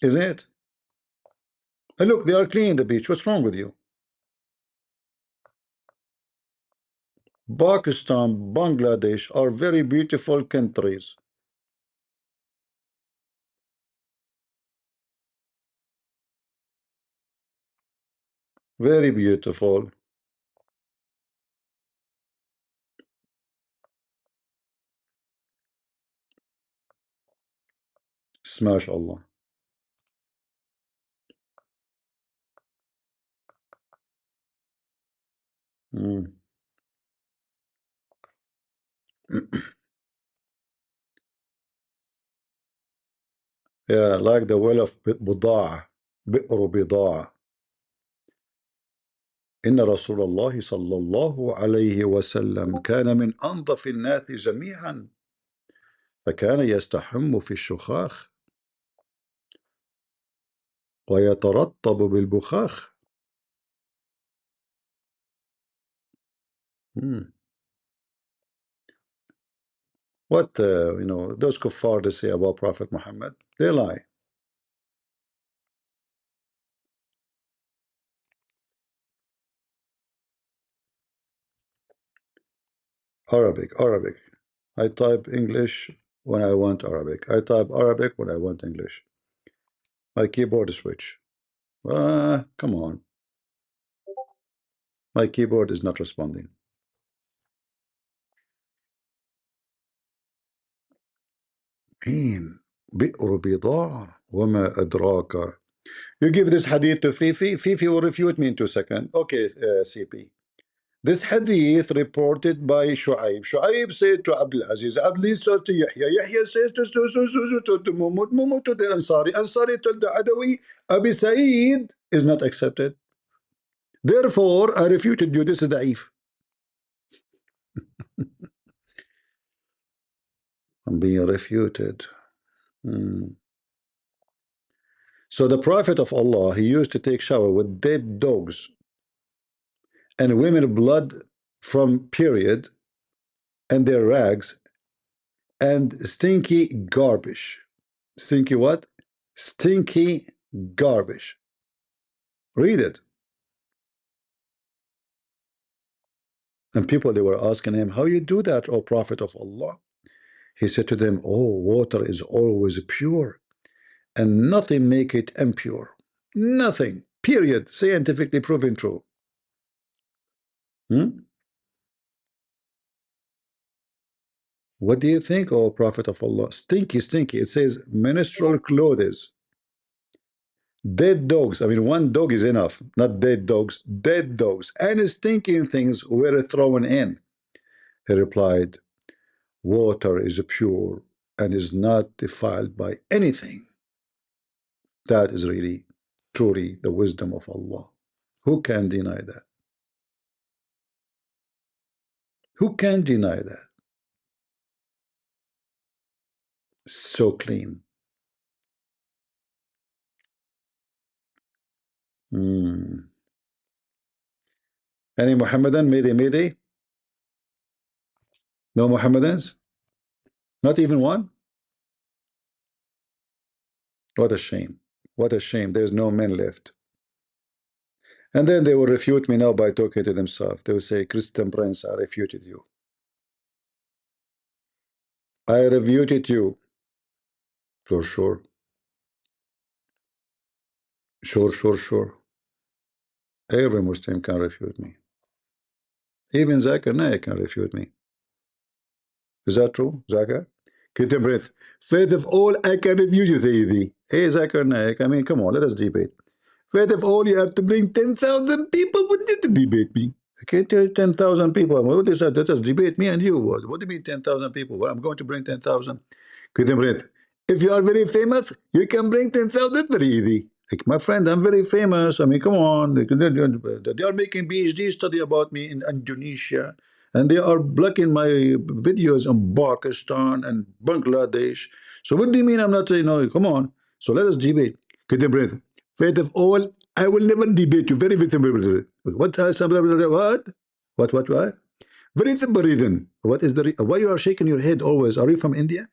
Isn't it? And look, they are cleaning the beach. What's wrong with you? Pakistan, Bangladesh are very beautiful countries. Very beautiful. Smash Allah. Mm. Yeah, like the well of Budaa, بئر بضاعة. إن رسول الله صلى الله عليه وسلم كان من أنظف الناس جميعا فكان يستحم في الشخاخ ويترطب بالبخاخ. Hmm. What you know, those kuffar they say about Prophet Muhammad, they lie. Arabic, Arabic. I type English when I want Arabic. I type Arabic when I want English. My keyboard switch. Come on. My keyboard is not responding. مين بئر بضاعة وما أدراك. You give this hadith to Fifi. Fifi will refute me in 2 seconds. Okay, CP. This hadith reported by Shu'aib. Shu'aib said to Abdul Aziz. Abdul said to Yahya. Yahya says to Mumut. Mumut to the Ansari. Ansari told the Adawi. Abi Sa'id is not accepted. Therefore, I refuted you. This is da'if. I'm being refuted. So the Prophet of Allah, he used to take shower with dead dogs and women blood from period and their rags and stinky garbage. Stinky what? Stinky garbage. Read it. And people, they were asking him, how you do that, O Prophet of Allah? He said to them, oh, water is always pure and nothing make it impure. Nothing. Period. Scientifically proven true. What do you think, O Prophet of Allah? Stinky, stinky. It says menstrual clothes. Dead dogs. I mean, one dog is enough. Not dead dogs. Dead dogs. And stinking things were thrown in. He replied, water is pure and is not defiled by anything. That is really, truly the wisdom of Allah. Who can deny that? Who can deny that? So clean. Hmm. Any Mohammedan? Mayday, Mayday? No Mohammedans? Not even one? What a shame. What a shame. There's no men left. And then they will refute me now by talking to themselves. They will say, Christian Prince, I refuted you. I refuted you. Sure, sure. Sure, sure, sure. Every Muslim can refute me. Even Zakir Naik can refute me. Is that true, Zakir? Christian Prince. Faith of all, I can refute you, Sayyidi. Hey, Zakir Naik, I mean, come on, let us debate. Faith of all, you have to bring 10,000 people. What is it to debate me? Okay, 10,000 people. What is that? Let us debate me and you. What do you mean 10,000 people? Well, I'm going to bring 10,000. If you are very famous, you can bring 10,000 very easy. Like, my friend, I'm very famous. I mean, come on. They are making PhD study about me in Indonesia, and they are blocking my videos in Pakistan and Bangladesh. So what do you mean I'm not, come on. So let us debate. Faith of all, I will never debate you. Very, very simple. What? What? Very simple reason. What is the why you are shaking your head always? Are you from India?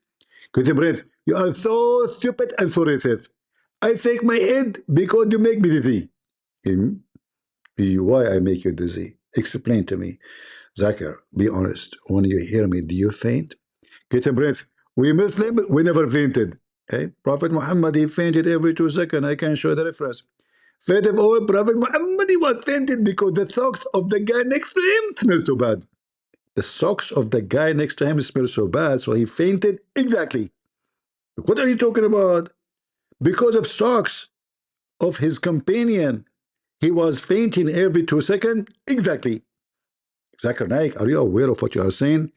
You are so stupid and so racist. I shake my head because you make me dizzy. Why I make you dizzy? Explain to me. Zakir, be honest. When you hear me, do you faint? Get a breath. We Muslim, we never fainted. Okay? Prophet Muhammad, he fainted every 2 seconds. I can show the reference. Faith of all, Prophet Muhammad, he was fainted because the socks of the guy next to him smelled so bad. The socks of the guy next to him smelled so bad, so he fainted. Exactly. What are you talking about? Because of socks of his companion, he was fainting every 2 seconds. Exactly. Zakir Naik, are you aware of what you are saying?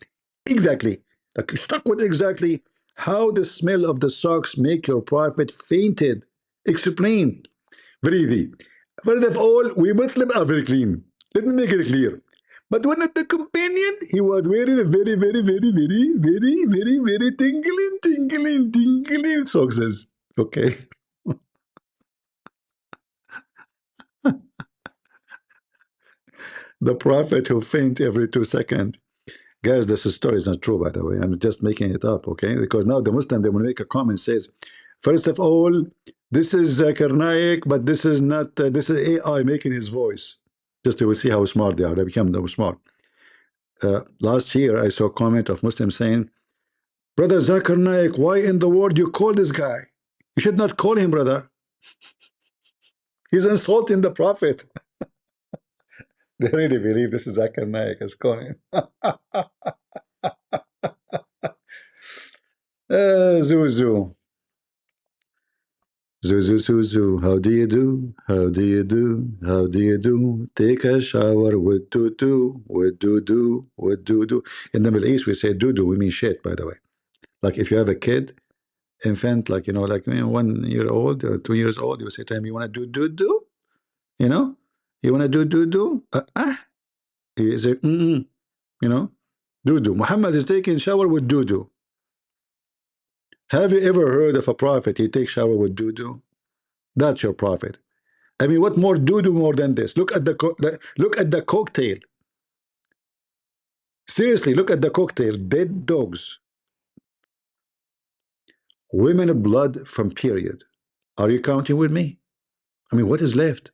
Exactly. Like, you stuck with exactly how the smell of the socks make your prophet fainted. Explain. Very easy. First of all, we Muslim are very clean. Let me make it clear. But when at the companion, he was wearing a very, very, very, very, very, very, very tingling socks. Okay. The prophet who faint every 2 seconds. Guys, this story is not true, by the way. I'm just making it up, okay? Because now the Muslim, they will make a comment, says, first of all, this is Zakir Naik, but this is not, this is AI making his voice. Just to see how smart they are. They become so smart. Last year, I saw a comment of Muslims saying, Brother Zakir Naik, why in the world you call this guy? You should not call him, brother. He's insulting the prophet. They really believe this is Zakir Naik is calling him. Zuzu. Zuzu Suzu, how do you do? How do you do? How do you do? Take a shower with doo with doo with doo. In the Middle East, we say doo. We mean shit, by the way. Like if you have a kid, infant, like, like 1 year old or 2 years old, you say to him, you want to do doo? You know? You want to do? He say, you know? Doo. Muhammad is taking shower with doo. Have you ever heard of a prophet, he takes shower with doo? That's your prophet. I mean, what more do more than this? Look at the cocktail. Seriously, look at the cocktail. Dead dogs, women blood from period. Are you counting with me? I mean, what is left?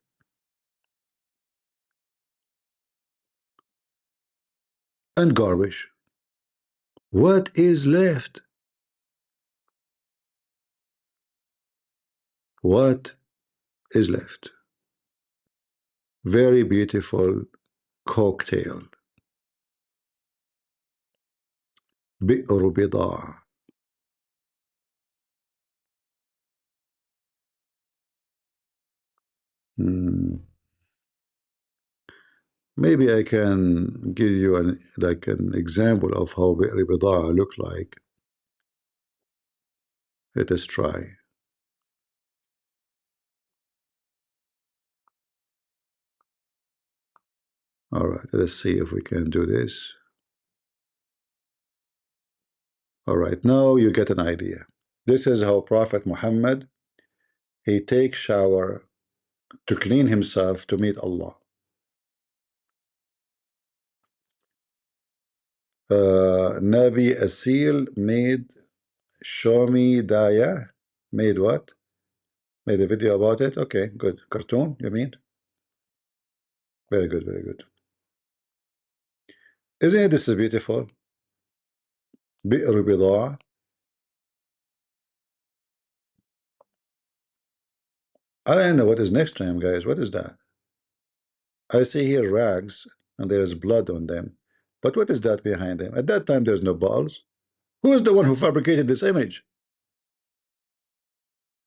And garbage. What is left? What is left? Very beautiful cocktail. بئر بضاعة. Maybe I can give you an example of how بئر بضاعة look like. Let us try. All right, let's see if we can do this. All right, now you get an idea. This is how Prophet Muhammad, he takes shower to clean himself to meet Allah. Nabi Asil made show me Daya. Made what? Made a video about it? Okay, good. Cartoon, you mean? Very good, very good. Isn't it this is beautiful? بئر بضاعة. I don't know what is next to him, guys. What is that? I see here rags and there is blood on them. But what is that behind them? At that time, there's no balls. Who is the one who fabricated this image?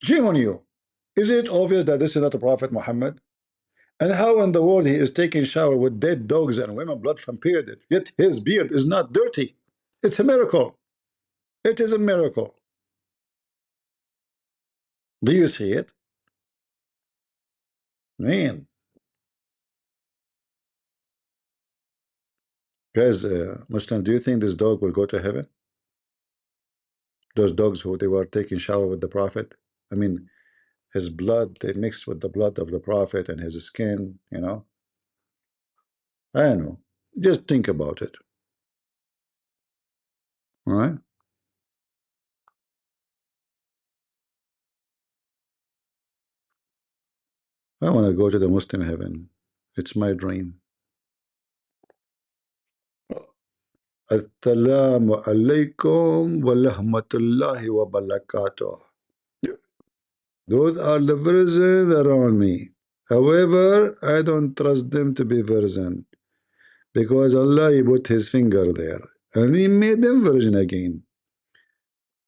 Shame on you. Is it obvious that this is not the Prophet Muhammad? And how in the world he is taking shower with dead dogs and women blood from beard, yet his beard is not dirty? It's a miracle. It is a miracle. Do you see it? Man. Guys, Muslim, do you think this dog will go to heaven? Those dogs who they were taking shower with the Prophet? I mean, his blood, they mixed with the blood of the Prophet and his skin, you know? I don't know. Just think about it. All right? I want to go to the Muslim heaven. It's my dream. Assalamu alaikum wa rahmatullahi wa barakatuh. Those are the virgins around me. However, I don't trust them to be virgin because Allah he put his finger there and he made them virgin again.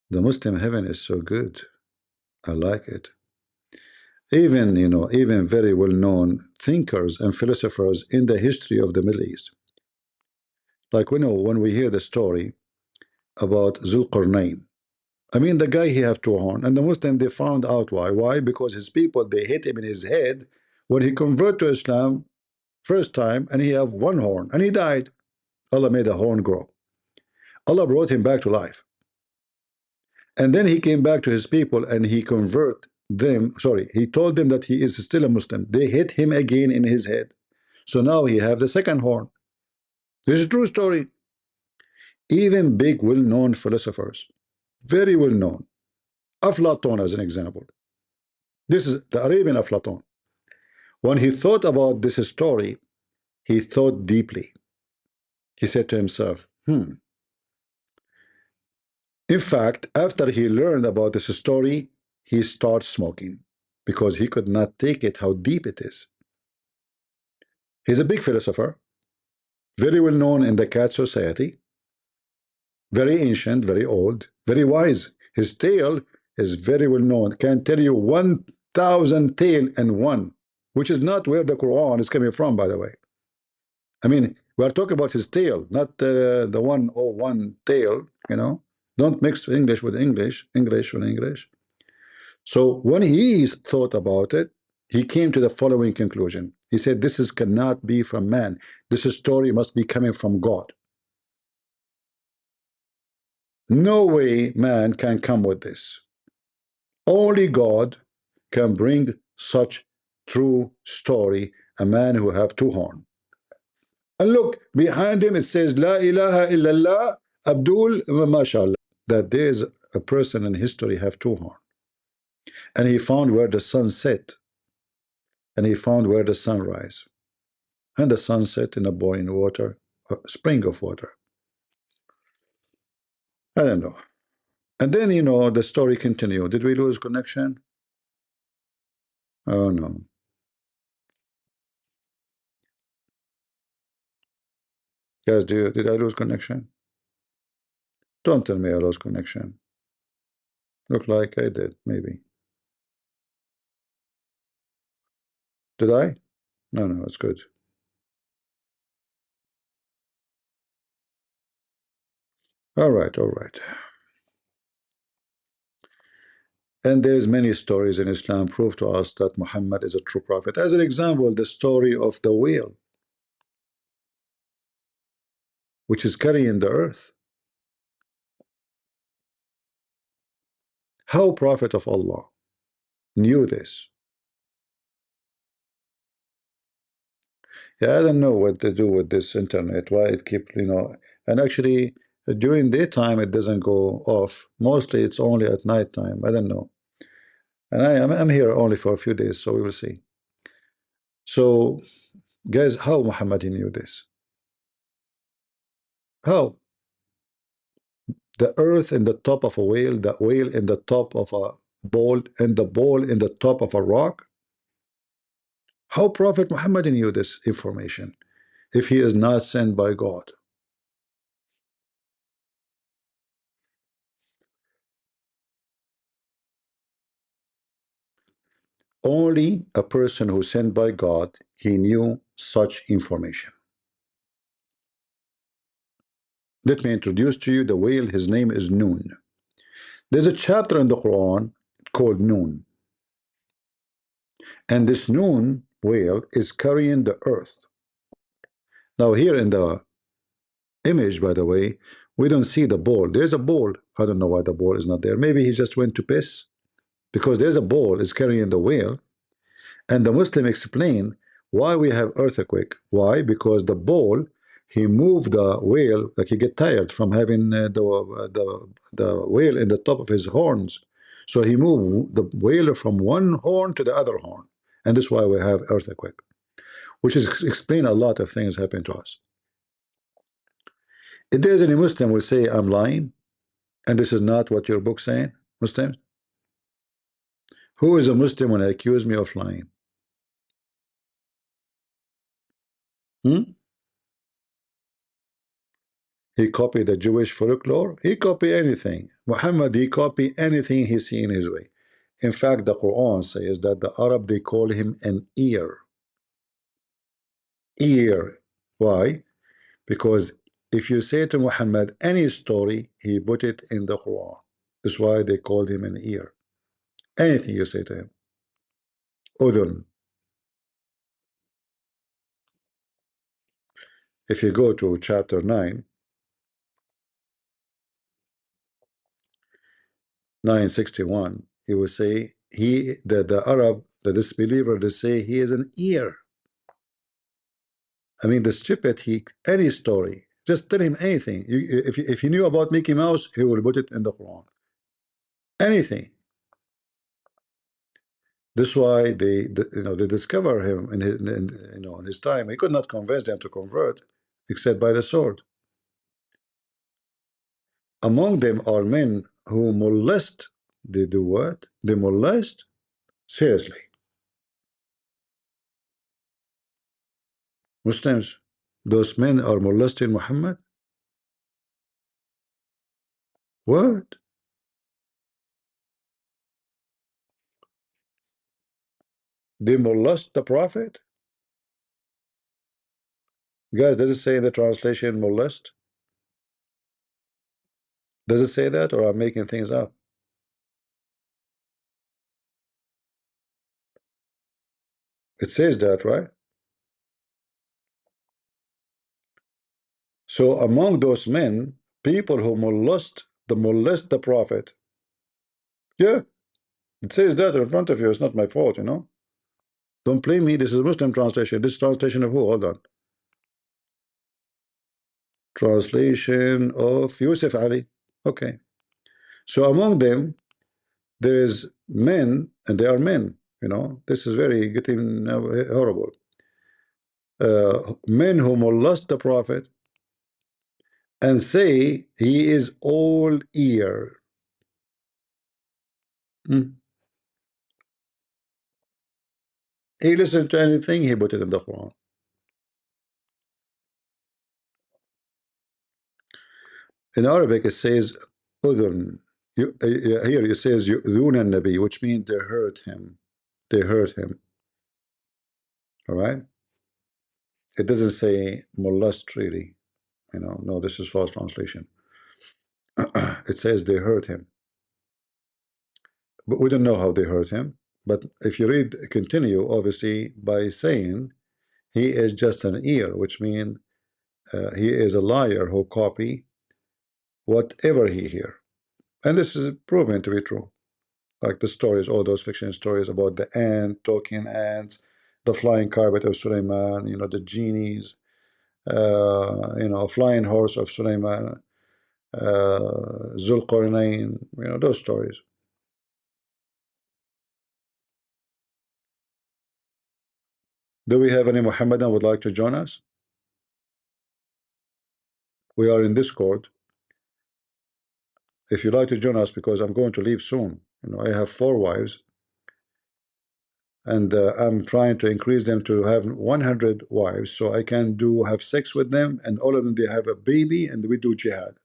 The Muslim heaven is so good. I like it. Even, you know, even very well-known thinkers and philosophers in the history of the Middle East. Like we know when we hear the story about Zulqarnain. I mean, the guy he have two horns, and the Muslim they found out why. Why? Because his people they hit him in his head when he converted to Islam first time, and he have one horn, and he died. Allah made a horn grow. Allah brought him back to life, and then he came back to his people, and he convert them. Sorry, he told them that he is still a Muslim. They hit him again in his head, so now he have the second horn. This is a true story. Even big, well-known philosophers, very well-known, Aflatun as an example. This is the Arabian Aflatun. When he thought about this story, he thought deeply. He said to himself, In fact, after he learned about this story, he started smoking because he could not take it how deep it is. He's a big philosopher, very well known in the cat society, very ancient, very old, very wise. His tale is very well known. Can tell you 1,000 tale and one, which is not where the Quran is coming from, by the way. I mean, we are talking about his tale, not the 101 tale, you know. Don't mix English with English, English with English. So when he thought about it, he came to the following conclusion. He said, this is cannot be from man. This story must be coming from God. No way man can come with this. Only God can bring such true story, a man who have two horns. And look, behind him it says, La ilaha illallah, Abdul, mashallah. That there is a person in history have two horns. And he found where the sun set. And he found where the sun rise. And the sun set in a boiling water, a spring of water. I don't know. And then, you know, the story continued. Did we lose connection? Oh, no. Guys, did I lose connection? Don't tell me I lost connection. Look like I did, maybe. Did I? No, no, it's good. All right, all right. And there's many stories in Islam prove to us that Muhammad is a true prophet. As an example, the story of the whale, which is carrying the earth. How Prophet of Allah knew this? Yeah, I don't know what to do with this internet, why it keep, and actually during daytime it doesn't go off. Mostly it's only at night time. I don't know. And I'm here only for a few days, so we will see. So, guys, how Muhammad knew this? How? The earth in the top of a whale, the whale in the top of a bowl, and the bowl in the top of a rock? How Prophet Muhammad knew this information if he is not sent by God? Only a person who sent by God, he knew such information. Let me introduce to you the whale. His name is Noon. There's a chapter in the Quran called Noon. And this Noon whale is carrying the earth. Now here in the image, by the way, we don't see the ball. There's a ball. I don't know why the ball is not there. Maybe he just went to piss, because there's a ball is carrying the whale. And the Muslim explain why we have earthquake. Why? Because the ball, he moved the whale, like he get tired from having the whale in the top of his horns. So he moved the whale from one horn to the other horn. And that's why we have earthquake, which is explain a lot of things happen to us. If there's any Muslim will say, I'm lying, and this is not what your book saying, Muslims? Who is a Muslim when they accuse me of lying? Hmm? He copied the Jewish folklore. He copied anything. Muhammad, he copied anything he see in his way. In fact, the Quran says that the Arab, they call him an ear. Ear. Why? Because if you say to Muhammad any story, he put it in the Quran. That's why they called him an ear. Anything you say to him. Udun. If you go to chapter 9, 961, he will say, the Arab, the disbeliever, they say he is an ear. I mean, the stupid, any story, just tell him anything. If he knew about Mickey Mouse, he will put it in the Quran. Anything. That's why they discover him in his time. He could not convince them to convert, except by the sword. Among them are men who molest. They do what? They molest? Seriously. Muslims, those men are molesting Muhammad? What? They molest the Prophet? Guys, does it say in the translation molest? Does it say that, or I'm making things up? It says that, right? So among those men, people who molest the Prophet. Yeah, it says that in front of you. It's not my fault, Don't blame me. This is a Muslim translation. This translation of who? Hold on. Translation of Yusuf Ali. Okay. So among them, there is men, and they are men. This is very getting horrible. Men who molest the Prophet and say he is all ear. He listened to anything, he put it in the Quran. In Arabic, it says udhun. Here it says yu'dhuna nabi, which means they hurt him. They hurt him. All right. It doesn't say molest really. No, this is false translation. It says they hurt him, but we don't know how they hurt him. But if you read, continue, obviously by saying he is just an ear, which means he is a liar who copy whatever he hear, and this is proven to be true. like the stories, all those fiction stories about the ant, talking ants, the flying carpet of Suleiman, you know, the genies, you know, a flying horse of Suleiman, Zulqarnain, you know, those stories. Do we have any Muhammadan would like to join us? We are in Discord. If you'd like to join us, because I'm going to leave soon. You know, I have 4 wives, and I'm trying to increase them to have 100 wives, so I can have sex with them, and all of them they have a baby, and we do jihad.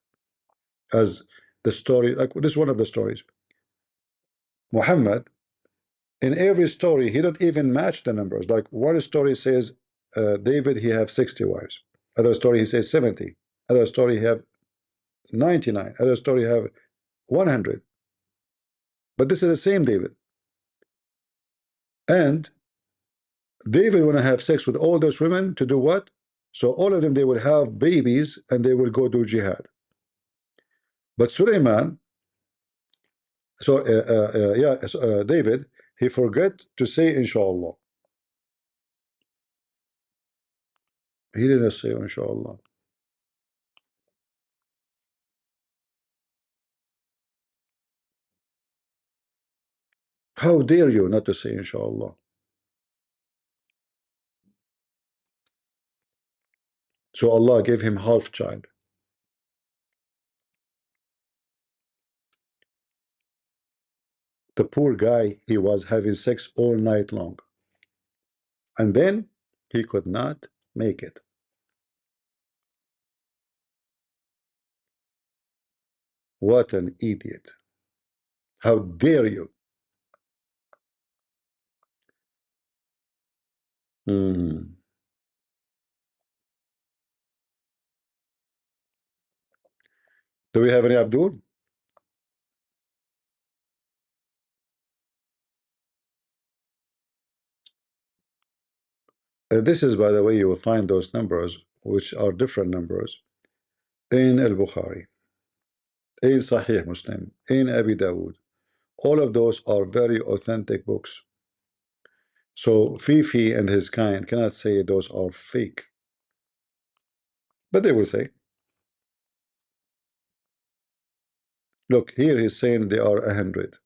As the story, like this is one of the stories. Muhammad, in every story, he don't even match the numbers. Like one story says, David, he have 60 wives. Other story he says 70. Other story he have 99. Other story have 100. But this is the same David. And David want to have sex with all those women to do what? So all of them, they will have babies and they will go do jihad. But Suleiman, so David, he forget to say inshallah. He didn't say inshallah. How dare you not to say inshallah? So Allah gave him half child. The poor guy, he was having sex all night long. And then he could not make it. What an idiot. How dare you? Hmm. Do we have any Abdul? This is, by the way, you will find those numbers, which are different numbers, in Al-Bukhari, in Sahih Muslim, in Abi Dawood. All of those are very authentic books. So Fifi and his kind cannot say those are fake. But they will say, look, here he's saying they are 100.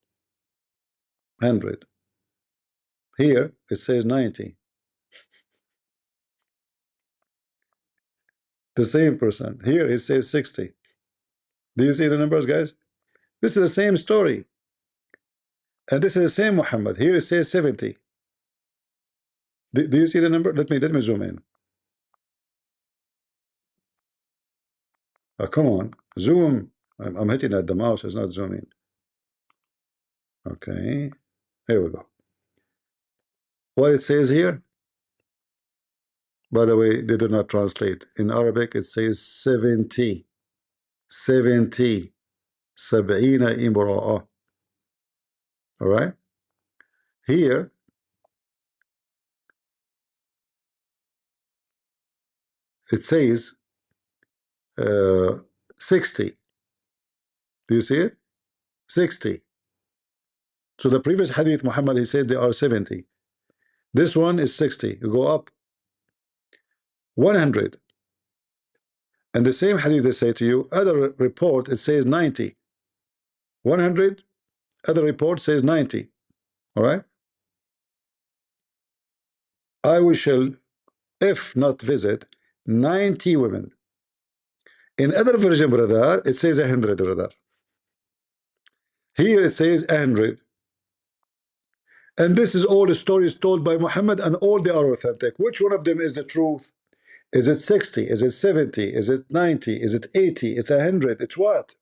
100. Here it says 90. The same person. Here it says 60. Do you see the numbers, guys? This is the same story. And this is the same Muhammad. Here it says 70. Do you see the number? Let me zoom in. Come on, zoom. I'm hitting at the mouse, it's not zooming. Okay, here we go. What it says here, by the way, they do not translate. In Arabic, it says 70. 70. Sab'ina imra'a. All right? Here, it says 60. Do you see it? 60. So the previous hadith, Muhammad, he said they are 70. This one is 60. You go up 100. And the same hadith they say to you, other report, it says 90. 100, other report says 90. All right? I shall, if not visit, 90 women. In other version, brother, it says 100, brother. Here it says 100. And this is all the stories told by Muhammad, and all they are authentic. Which one of them is the truth? Is it 60? Is it 70? Is it 90? Is it 80? It's 100. It's what?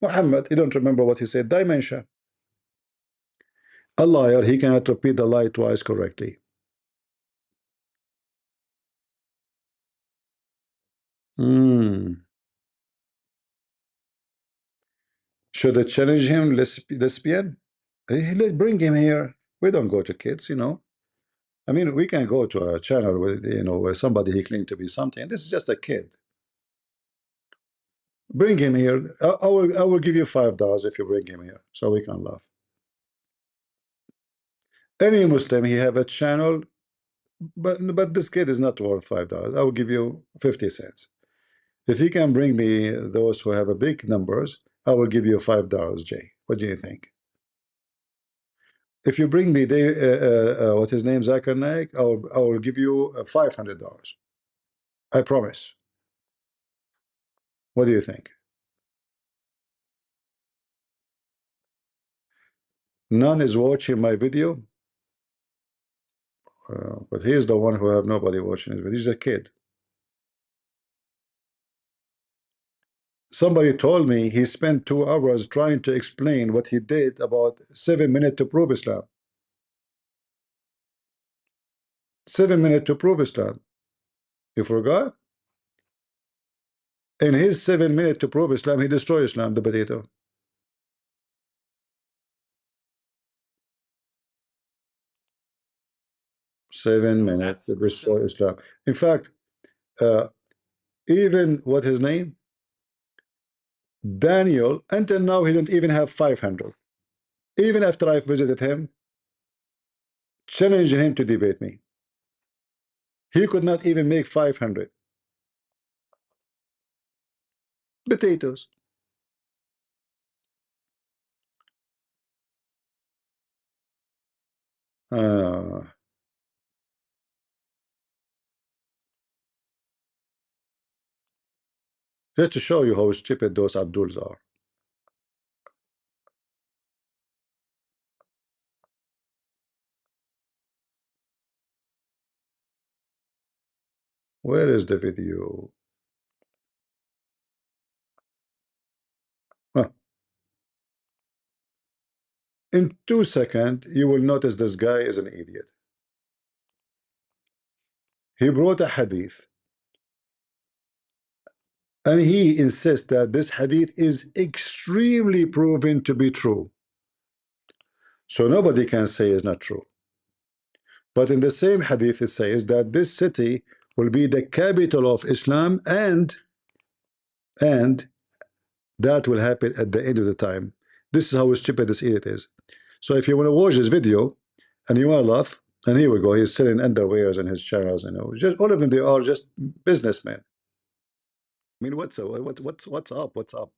Muhammad, you don't remember what he said. Dimension. A liar, he cannot repeat the lie twice correctly. Should I challenge him, lesbian? Bring him here. We don't go to kids, you know. I mean, we can go to a channel with, you know, where somebody he claimed to be something. This is just a kid. Bring him here. I will give you $5 if you bring him here, so we can laugh. Any Muslim, he have a channel, but this kid is not worth $5. I will give you 50 cents. If he can bring me those who have a big numbers, I will give you $5, Jay. What do you think? If you bring me what his name, Zakir Naik, I will give you $500. I promise. What do you think? None is watching my video, but he is the one who have nobody watching his video. He's a kid. Somebody told me he spent 2 hours trying to explain what he did about 7 minutes to prove Islam. 7 minutes to prove Islam. You forgot? In his 7 minutes to prove Islam, he destroyed Islam, the potato. Seven Well, minutes to that's destroy Islam. In fact, even what his name? Daniel, until now, he didn't even have 500. Even after I visited him, challenging him to debate me, he could not even make 500. Potatoes. Just to show you how stupid those Abduls are. Where is the video? Huh. In 2 seconds, you will notice this guy is an idiot. He brought a hadith, and he insists that this hadith is extremely proven to be true. So nobody can say it's not true. But in the same hadith, it says that this city will be the capital of Islam, and that will happen at the end of the time. This is how stupid this idiot is. So if you want to watch this video and you want to laugh, and here we go, he's selling underwears in his channels, you know, just all of them, they are just businessmen. I mean, what's up? What's up,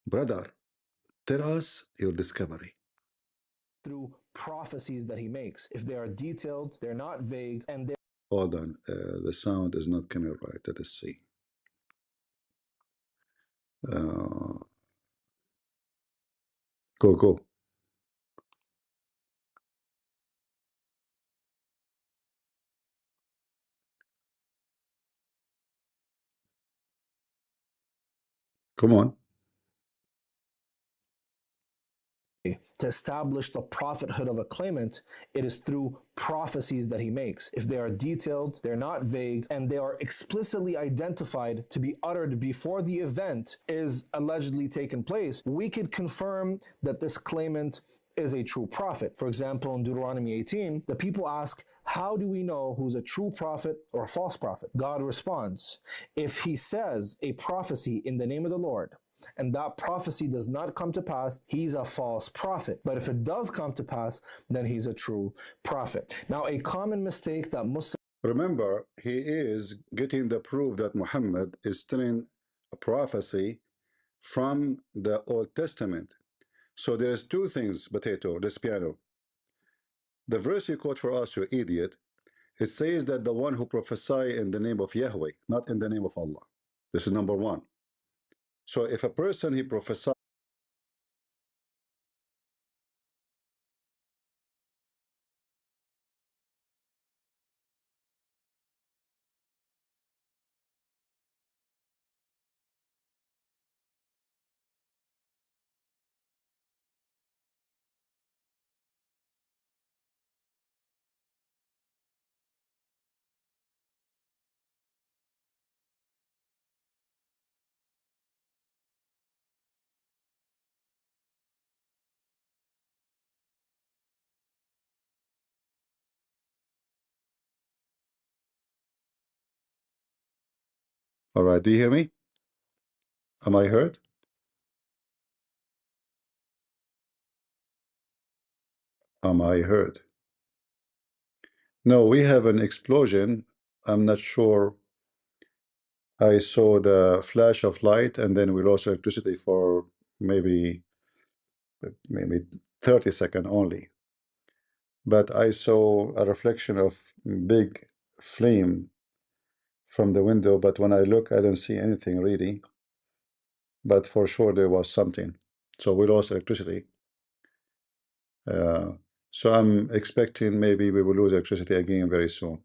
brother? Tell us your discovery. Through prophecies that he makes. If they are detailed, they're not vague, and they're... Hold on, the sound is not coming right. Let us see. Go. Come on. To establish the prophethood of a claimant, it is through prophecies that he makes. If they are detailed, they're not vague, and they are explicitly identified to be uttered before the event is allegedly taken place, we could confirm that this claimant is a true prophet. For example, in Deuteronomy 18, the people ask, how do we know who's a true prophet or a false prophet? God responds, if he says a prophecy in the name of the Lord, and that prophecy does not come to pass, he's a false prophet. But if it does come to pass, then he's a true prophet. Now, a common mistake that Muslims... Remember, he is getting the proof that Muhammad is telling a prophecy from the Old Testament. So there's two things, potato, this piano. The verse you quote for us, you idiot, it says that the one who prophesy in the name of Yahweh, not in the name of Allah. This is number one. So if a person he prophesies, all right, do you hear me? Am I heard? Am I heard? No, we have an explosion. I'm not sure. I saw the flash of light, and then we lost electricity for maybe 30 seconds only. But I saw a reflection of big flame from the window, but when I look, I don't see anything really. But for sure there was something. So we lost electricity. So I'm expecting maybe we will lose electricity again very soon.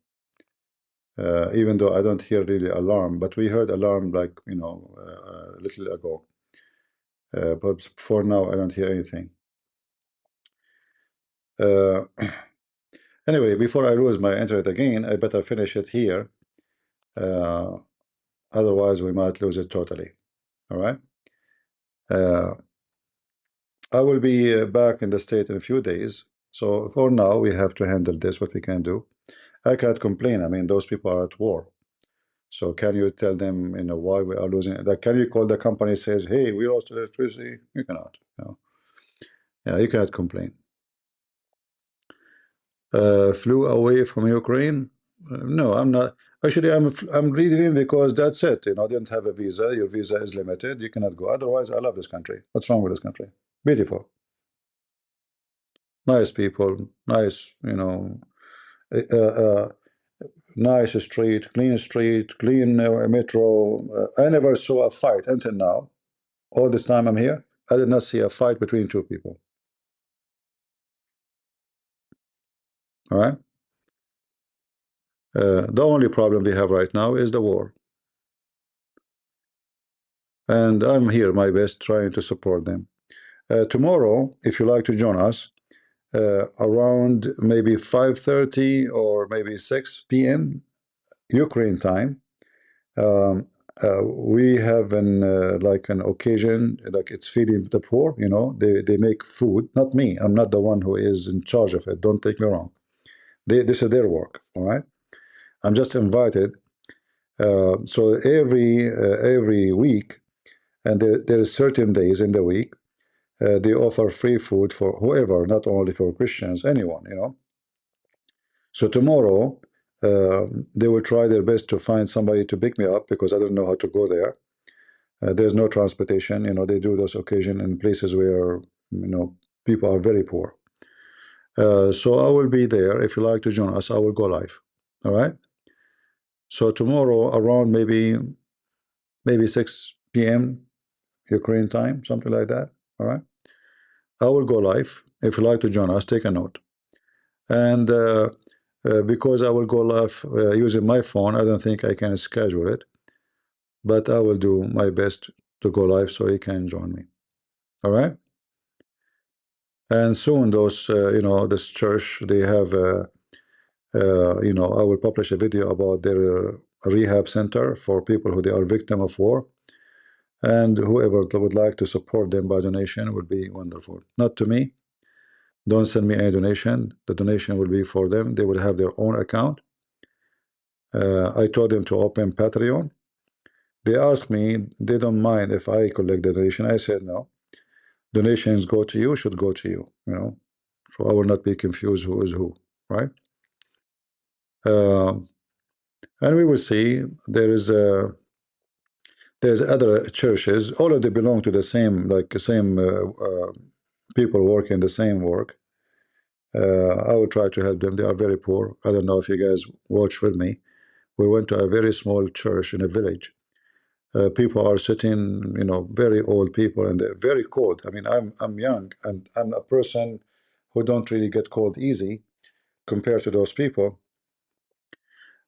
Even though I don't hear really alarm, but we heard alarm like, you know, a little ago. But for now, I don't hear anything. Anyway, before I lose my internet again, I better finish it here. Otherwise, we might lose it totally. All right. I will be back in the state in a few days. So for now, we have to handle this, what we can do. I can't complain. I mean, those people are at war. So can you tell them, you know, why we are losing? Like, can you call the company says, hey, we lost electricity? You cannot. You know. Yeah, you cannot complain. Flew away from Ukraine? No, I'm not. Actually, I'm leaving because that's it. You know, I didn't have a visa. Your visa is limited. You cannot go. Otherwise, I love this country. What's wrong with this country? Beautiful, nice people, nice. You know, uh, uh, nice street, clean metro. I never saw a fight until now. All this time I'm here, I did not see a fight between two people. All right. The only problem we have right now is the war. And I'm here my best trying to support them. Tomorrow, if you like to join us, around maybe 5:30 or maybe 6 p.m. Ukraine time, we have an like an occasion, like it's feeding the poor. You know, they make food. Not me. I'm not the one who is in charge of it. Don't take me wrong. This is their work. All right. I'm just invited. So every week, and there are certain days in the week, they offer free food for whoever, not only for Christians, anyone, you know. So tomorrow, they will try their best to find somebody to pick me up because I don't know how to go there. There's no transportation, you know. They do those occasion in places where, you know, people are very poor. So I will be there. If you like to join us, I will go live. All right. So tomorrow around maybe 6 p.m. Ukraine time, something like that. All right. I will go live. If you like to join us, take a note. And because I will go live using my phone, I don't think I can schedule it, but I will do my best to go live so he can join me. All right. And soon those, you know, this church, they have, you know, I will publish a video about their rehab center for people who they are victim of war. And whoever would like to support them by donation would be wonderful. Not to me. Don't send me any donation. The donation will be for them. They will have their own account. I told them to open Patreon. They asked me, they don't mind if I collect the donation. I said no. Donations go to you, should go to you, you know. So I will not be confused who is who, right? And we will see. There's other churches. All of them belong to the same, like the same people working the same work. I will try to help them. They are very poor. I don't know if you guys watch with me. We went to a very small church in a village. People are sitting, you know, very old people, and they're very cold. I mean, I'm young, and I'm a person who don't really get cold easy compared to those people.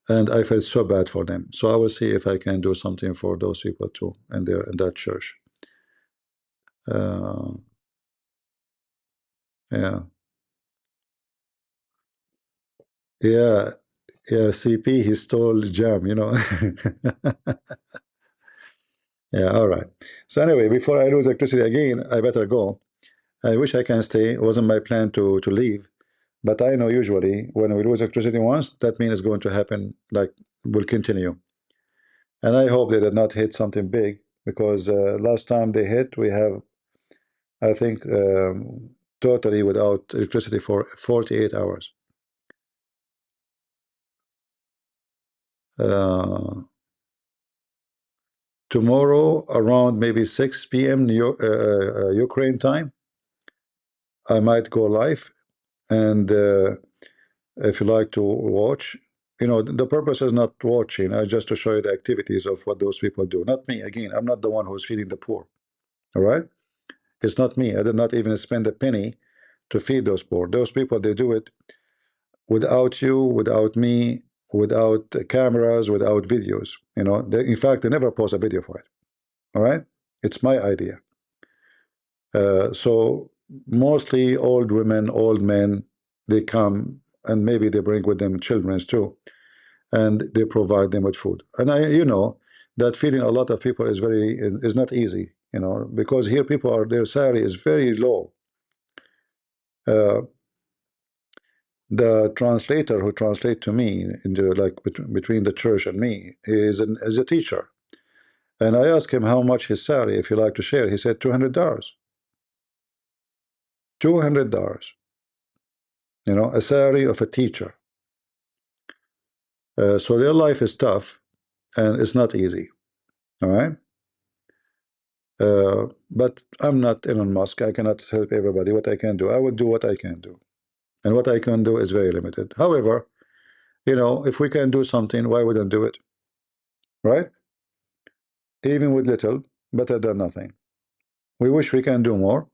And I felt so bad for them. So I will see if I can do something for those people too, in that church. Uh, yeah, yeah, yeah. CP, he stole jam, you know. Yeah, all right. So anyway, before I lose electricity again, I better go. I wish I can stay. It wasn't my plan to leave, but I know usually when we lose electricity once, that means it's going to happen. Like will continue. And I hope they did not hit something big because last time they hit, we have I think totally without electricity for 48 hours. Tomorrow around maybe 6 p.m. Ukraine time, I might go live, and if you like to watch, the purpose is not watching, just to show you the activities of what those people do. Not me. Again, I'm not the one who's feeding the poor. All right, it's not me. I did not even spend a penny to feed those poor. Those people, they do it without you, without me, without cameras, without videos. In fact, they never post a video for it. All right, it's my idea. So mostly old women, old men, they come, and maybe they bring with them children too, and they provide them with food. And that feeding a lot of people is not easy, because here people their salary is very low. The translator who translate to me between the church and me is a teacher, and I asked him how much his salary, if you like to share. He said $200. $200. A salary of a teacher. So their life is tough, and it's not easy. All right. But I'm not Elon Musk. I cannot help everybody. What I can do, I will do what I can do, and what I can do is very limited. However, if we can do something, why wouldn't do it? Right? Even with little, better than nothing. We wish we can do more,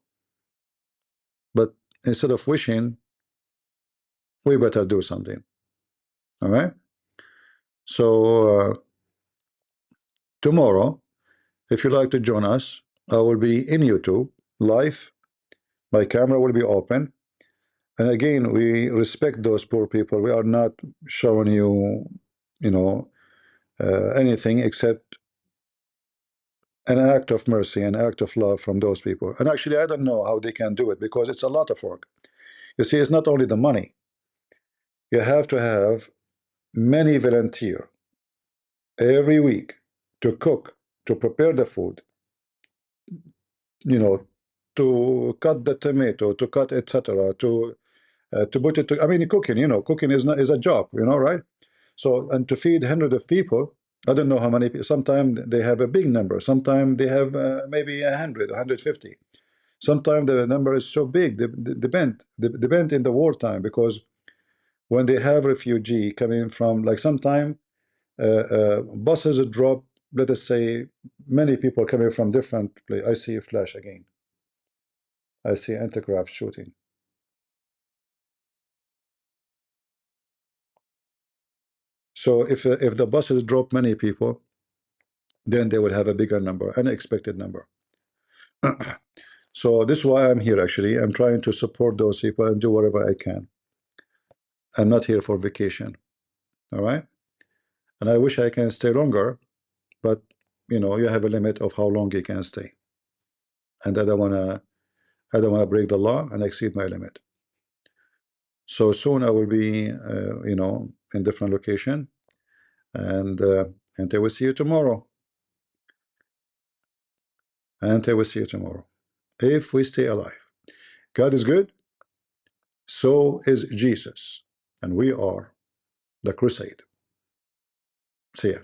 but instead of wishing, we better do something. All right. So tomorrow, if you like to join us, I will be in YouTube live. My camera will be open. And again, we respect those poor people. We are not showing you, anything except an act of mercy, an act of love from those people. And actually, I don't know how they can do it, because it's a lot of work. You see, it's not only the money. You have to have many volunteers every week to cook, to prepare the food, to cut the tomato, to cut etc., to put it to, I mean, cooking is a job, right? So, and to feed hundreds of people, I don't know how many people. Sometimes they have a big number. Sometimes they have maybe 100, 150. Sometimes the number is so big. Depend in the wartime, because when they have refugee coming from, like, sometimes buses drop, let us say, many people coming from different places. I see a flash again. I see anti-craft shooting. So if the buses drop many people, then they will have a bigger number, unexpected number. So this is why I'm here. Actually, I'm trying to support those people and do whatever I can. I'm not here for vacation. All right. And I wish I can stay longer, but you have a limit of how long you can stay. And I don't wanna break the law and exceed my limit. So soon I will be in different location, and I will see you tomorrow. And I will see you tomorrow, if we stay alive. God is good, so is Jesus, and we are the crusade. See ya.